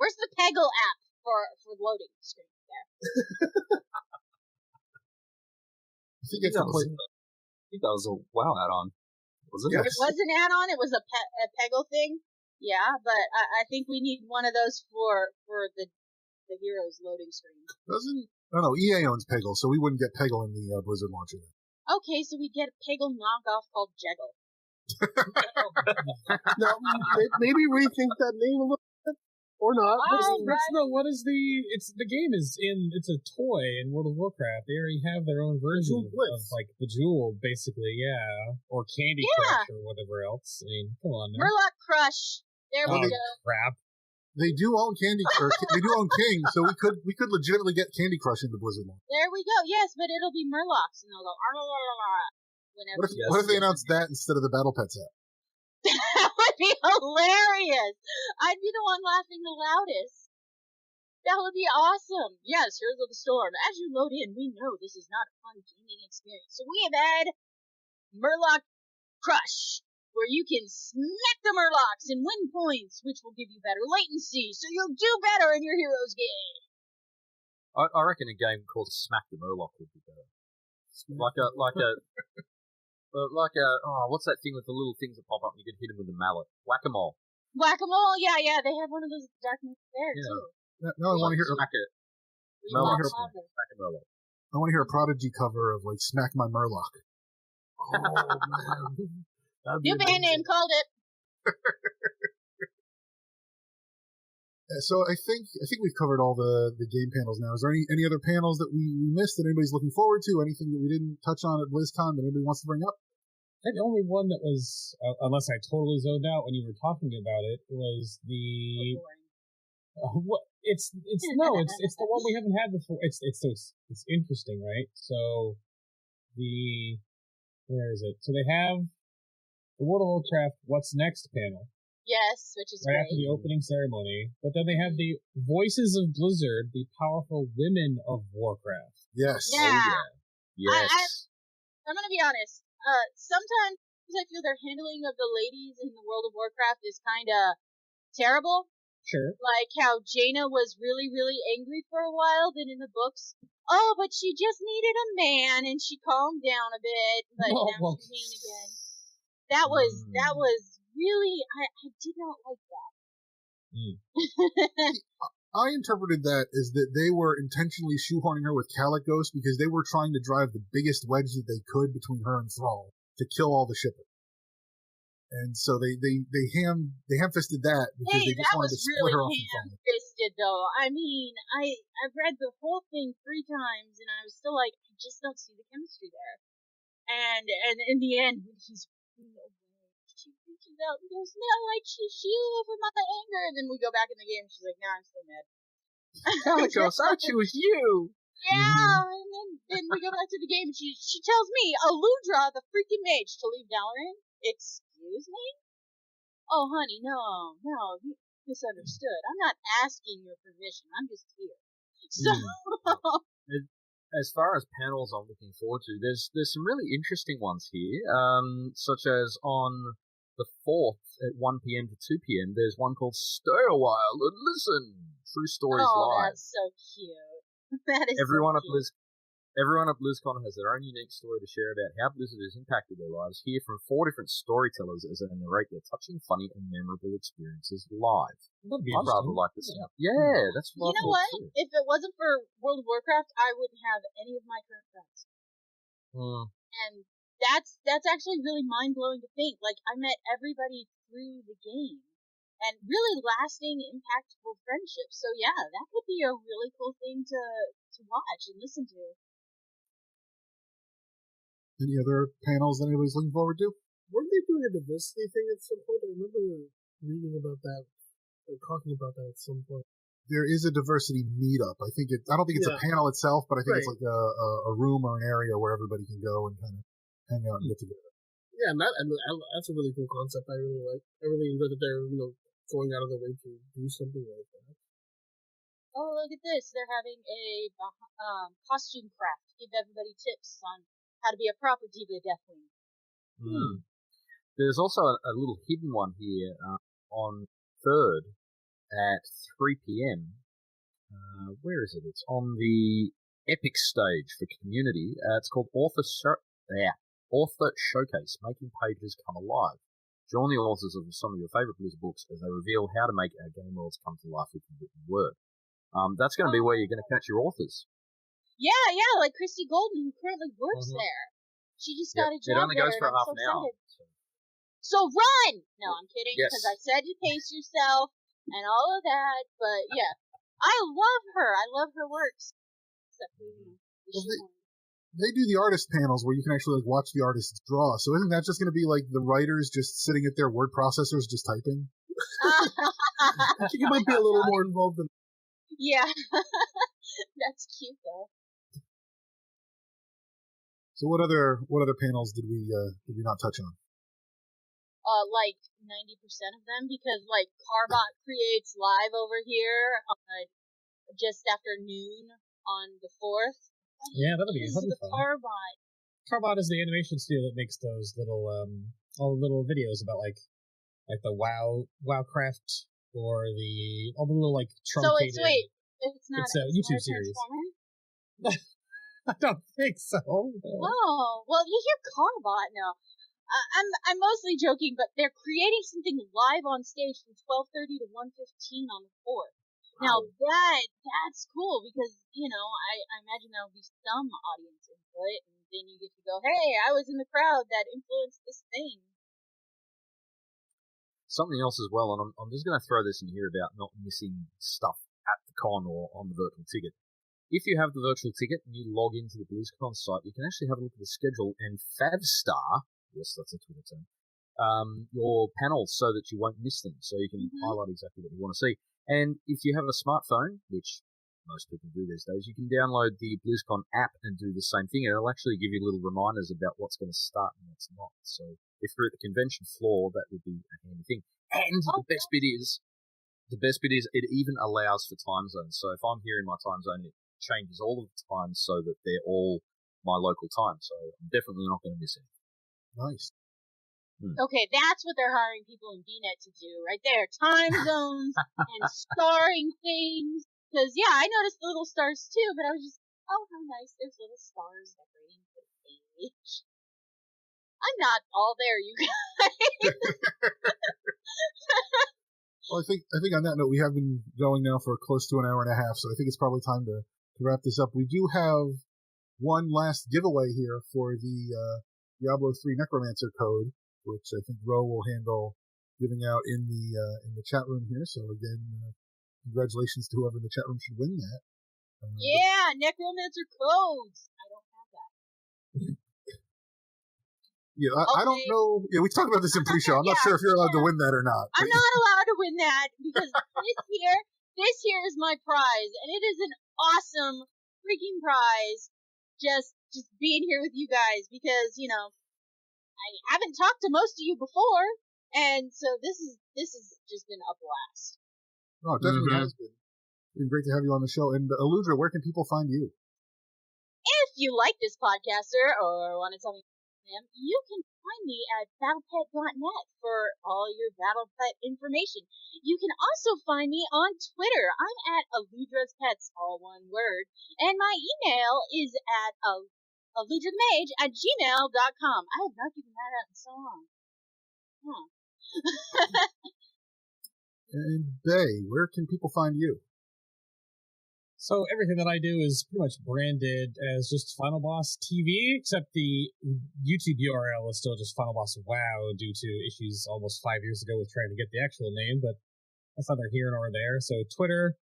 Speaker 4: Where's the Peggle app for loading screen there?
Speaker 2: I think it's a play.
Speaker 7: I think that was a WoW add-on. Was it?
Speaker 2: Yes.
Speaker 4: It was an add-on. It was a Peggle thing. Yeah, but I think we need one of those for the Heroes loading screen.
Speaker 2: I don't know. EA owns Peggle, so we wouldn't get Peggle in the Blizzard launcher.
Speaker 4: Okay, so we get a Peggle knockoff called Jeggle.
Speaker 3: Now, maybe rethink that name a little bit, or not.
Speaker 5: What is the game is it's a toy in World of Warcraft. They already have their own version of like the Jewel, basically, yeah, or Candy Crush or whatever else. I mean, come on now.
Speaker 4: Murloc Crush. There we go.
Speaker 5: Crap.
Speaker 2: They do own they do own King, so we could legitimately get Candy Crush into Blizzard launcher.
Speaker 4: There we go. Yes, but it'll be Murlocs, and they'll go whenever.
Speaker 2: What if they announced that instead of the Battle Pets app?
Speaker 4: That would be hilarious. I'd be the one laughing the loudest. That would be awesome. Yes, Heroes of the Storm. As you load in, we know this is not a fun gaming experience, so we have had Murloc Crush, where you can smack the Murlocs and win points, which will give you better latency, so you'll do better in your Heroes game.
Speaker 6: I reckon a game called Smack the Murloc would be better. Like a what's that thing with the little things that pop up and you can hit them with a mallet? Whack-a-mole.
Speaker 4: Whack-a-mole, yeah, they have one of those dark moves there too.
Speaker 2: No, I want to hear
Speaker 6: Smack it. Smack a Murloc.
Speaker 2: I want to hear a Prodigy cover of like "Smack My Murloc."
Speaker 3: Oh man.
Speaker 4: New band name, called it.
Speaker 2: So I think we've covered all the game panels now. Is there any other panels that we missed that anybody's looking forward to? Anything that we didn't touch on at BlizzCon that anybody wants to bring up?
Speaker 5: The only one that was, unless I totally zoned out when you were talking about it, was the. It's the one we haven't had before. It's interesting, right? So where is it? So they have the World of Warcraft What's Next panel.
Speaker 4: Yes, which is
Speaker 5: right
Speaker 4: great.
Speaker 5: after the opening ceremony. But then they have the Voices of Blizzard, the powerful women of Warcraft.
Speaker 2: Yes.
Speaker 4: Yeah.
Speaker 6: Oh, yeah. Yes.
Speaker 4: I'm gonna be honest. Sometimes I feel their handling of the ladies in the World of Warcraft is kind of terrible.
Speaker 5: Sure.
Speaker 4: Like how Jaina was really, really angry for a while, then in the books, oh, but she just needed a man, and she calmed down a bit, but now she's mean again. That was really, I did not like that.
Speaker 2: I interpreted that as that they were intentionally shoehorning her with Kalecgos because they were trying to drive the biggest wedge that they could between her and Thrall to kill all the shippers. And so they ham-fisted that because they just wanted to split her off from Thrall.
Speaker 4: Ham-fisted, though. I mean, I've read the whole thing 3 times, and I was still like, I just don't see the chemistry there. And in the end, he's she reaches out and goes, no, I choose you over my anger. And then we go back in the game, and she's like, no, I'm still mad.
Speaker 6: Kalecgos, I choose you.
Speaker 4: Yeah, and then we go back to the game, and she tells me, Alludra, the freaking mage, to leave Dalaran. Excuse me? Oh, honey, no, you misunderstood. I'm not asking your permission. I'm just here. So,
Speaker 6: as far as panels I'm looking forward to, there's some really interesting ones here, such as on the 4th at 1 p.m. to 2 p.m. There's one called Stay a While and Listen. True Stories Live.
Speaker 4: Oh, that's so cute. That is
Speaker 6: Everyone
Speaker 4: so cute.
Speaker 6: Everyone at BlizzCon has their own unique story to share about how Blizzard has impacted their lives. Hear from 4 different storytellers as they narrate their touching, funny, and memorable experiences live.
Speaker 5: That'd be
Speaker 6: I'd rather like this. Yeah, that's what I
Speaker 4: You know
Speaker 6: thought
Speaker 4: what?
Speaker 6: too.
Speaker 4: If it wasn't for World of Warcraft, I wouldn't have any of my current friends. And that's actually really mind-blowing to think. Like, I met everybody through the game. And really lasting, impactful friendships. So yeah, that could be a really cool thing to watch and listen to.
Speaker 2: Any other panels that anybody's looking forward to?
Speaker 3: Weren't they doing a diversity thing at some point? I remember reading about that, or talking about that at some point.
Speaker 2: There is a diversity meetup. I don't think it's a panel itself, but I think it's like a room or an area where everybody can go and kind of hang out and get together.
Speaker 3: Yeah, and that's a really cool concept. I really like. I really enjoy that they're going out of their way to do something like that.
Speaker 4: Oh, look at this! They're having a costume craft. Give everybody tips on how to be a proper Diva Deathwing.
Speaker 6: There's also a little hidden one here on 3rd at 3 p.m. Where is it? It's on the Epic stage for community. It's called Author Showcase, Making Pages Come Alive. Join the authors of some of your favourite Blizzard books as they reveal how to make our game worlds come to life with the written word. That's going to be where you're going to catch your authors.
Speaker 4: Yeah, like Christy Golden, who currently works there. She just got a job.
Speaker 6: It only goes for half an hour.
Speaker 4: So run! No, I'm kidding, because I said to pace yourself and all of that, but yeah. I love her. I love her works. Except for,
Speaker 2: they do the artist panels where you can actually watch the artists draw. So isn't that just going to be like the writers just sitting at their word processors just typing?
Speaker 3: I think you might be a little more involved than.
Speaker 4: Yeah, that's cute though.
Speaker 2: So what other panels did we not touch on?
Speaker 4: Like 90% of them, because like Carbot creates live over here just after noon on the 4th.
Speaker 5: Yeah, that'll be fun.
Speaker 4: Carbot.
Speaker 5: Carbot is the animation studio that makes those little all the little videos about like the Wowcraft or all the little like truncated.
Speaker 4: So it's not.
Speaker 5: It's a YouTube series. I don't think so.
Speaker 4: Oh well, you hear Carbot now. I'm mostly joking, but they're creating something live on stage from 12:30 to 1:15 on the 4th. Now that's cool because I imagine there'll be some audience input, and then you get to go, hey, I was in the crowd that influenced this thing.
Speaker 6: Something else as well, and I'm just going to throw this in here about not missing stuff at the con or on the virtual ticket. If you have the virtual ticket and you log into the Blizzcon site, you can actually have a look at the schedule and Favstar. Yes, that's a Twitter term. Your panels so that you won't miss them, so you can highlight exactly what you want to see. And if you have a smartphone, which most people do these days, you can download the BlizzCon app and do the same thing, and it'll actually give you little reminders about what's going to start and what's not. So if you're at the convention floor, that would be a handy thing. And the best bit is it even allows for time zones. So if I'm here in my time zone, it changes all of the times so that they're all my local time. So I'm definitely not going to miss anything.
Speaker 2: Nice.
Speaker 4: Okay, that's what they're hiring people in BNet to do, right there. Time zones and starring things. Because, yeah, I noticed the little stars too, but I was just, oh, how nice. There's little stars decorating the stage. I'm not all there, you guys.
Speaker 2: Well, I think on that note, we have been going now for close to an hour and a half, so I think it's probably time to wrap this up. We do have one last giveaway here for the Diablo 3 Necromancer code, which I think Ro will handle giving out in the chat room here. So again, congratulations to whoever in the chat room should win that.
Speaker 4: Yeah, Necromancer codes. I don't have that.
Speaker 2: Yeah, I don't know. Yeah, we talked about this in pre-show. I'm not sure if you're allowed to win that or not.
Speaker 4: I'm not allowed to win that because this here is my prize, and it is an awesome freaking prize. Just being here with you guys because I haven't talked to most of you before, and so this has just been a blast.
Speaker 2: Oh, it definitely has been. It's been great to have you on the show. And Alludra, where can people find you?
Speaker 4: If you like this podcaster or want to tell me you can find me at battlepet.net for all your BattlePet information. You can also find me on Twitter. I'm at Alludra's Pets, all one word. And my email is at alludrathemage@gmail.com. I have not given that out in so long.
Speaker 2: And Bay, where can people find you?
Speaker 5: So everything that I do is pretty much branded as just Final Boss TV, except the YouTube URL is still just Final Boss WoW due to issues almost 5 years ago with trying to get the actual name, but that's neither here nor there. So Twitter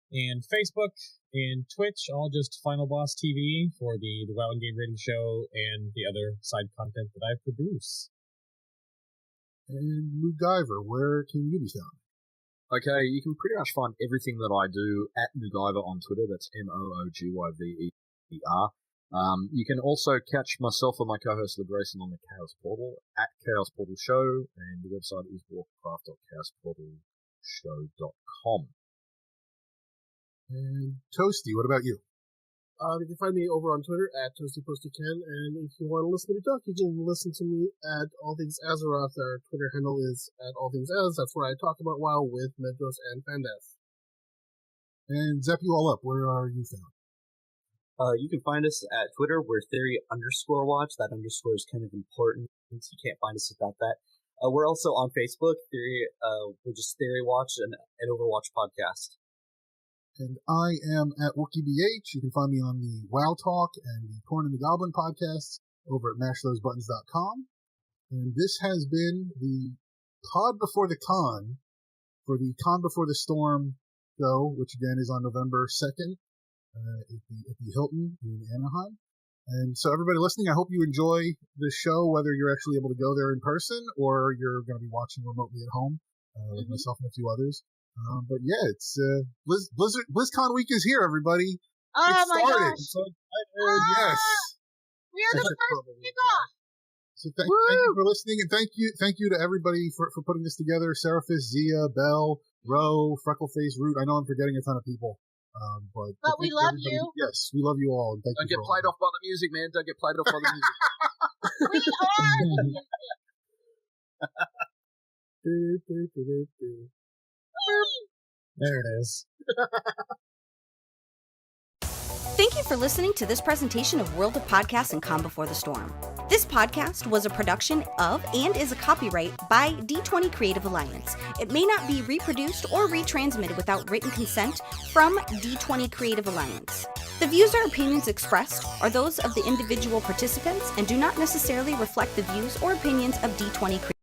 Speaker 5: and Facebook and Twitch, all just Final Boss TV for the WoW and Game Rating Show and the other side content that I produce.
Speaker 2: And Moogyver, where can you be found?
Speaker 6: Okay, you can pretty much find everything that I do at Moogyver on Twitter. That's Moogyver. You can also catch myself and my co-host Grayson on the Chaos Portal at Chaos Portal Show, and the website is warcraft.chaosportalshow.com.
Speaker 2: And Toasty, what about you?
Speaker 3: You can find me over on Twitter at ToastyPostyCan, and if you want to listen to me talk, you can listen to me at All Things Azeroth. Our Twitter handle is at All Things Az. That's where I talk about WoW with Medros and Fandeath.
Speaker 2: And Zapuallup, where are you found?
Speaker 7: You can find us at Twitter. We're Theory_Watch. That underscore is kind of important. You can't find us without that. We're also on Facebook. We're just Theory Watch and an Overwatch podcast.
Speaker 2: And I am at WookieBH. You can find me on the WoW Talk and the Corn and the Goblin podcasts over at mashthosebuttons.com. And this has been the Pod Before the Con for the Con Before the Storm show, which again is on November 2nd at the Hilton in Anaheim. And so everybody listening, I hope you enjoy the show, whether you're actually able to go there in person or you're going to be watching remotely at home, like myself and a few others. But yeah, it's BlizzCon week is here, everybody.
Speaker 4: Oh
Speaker 2: it
Speaker 4: my
Speaker 2: started.
Speaker 4: gosh!
Speaker 2: So yes,
Speaker 4: We are the first to kick off.
Speaker 2: So thank you for listening, and thank you to everybody for putting this together. Seraphis, Zia, Belle, Ro, Freckleface, Root. I know I'm forgetting a ton of people, but
Speaker 4: we love you.
Speaker 2: Yes, we love you all. And
Speaker 6: Don't get played off by the music, man. Don't get played off by the music.
Speaker 4: We are the music.
Speaker 5: There it is.
Speaker 8: Thank you for listening to this presentation of World of Podcasts and Calm Before the Storm. This podcast was a production of and is a copyright by D20 Creative Alliance. It may not be reproduced or retransmitted without written consent from D20 Creative Alliance. The views or opinions expressed are those of the individual participants and do not necessarily reflect the views or opinions of D20 Creative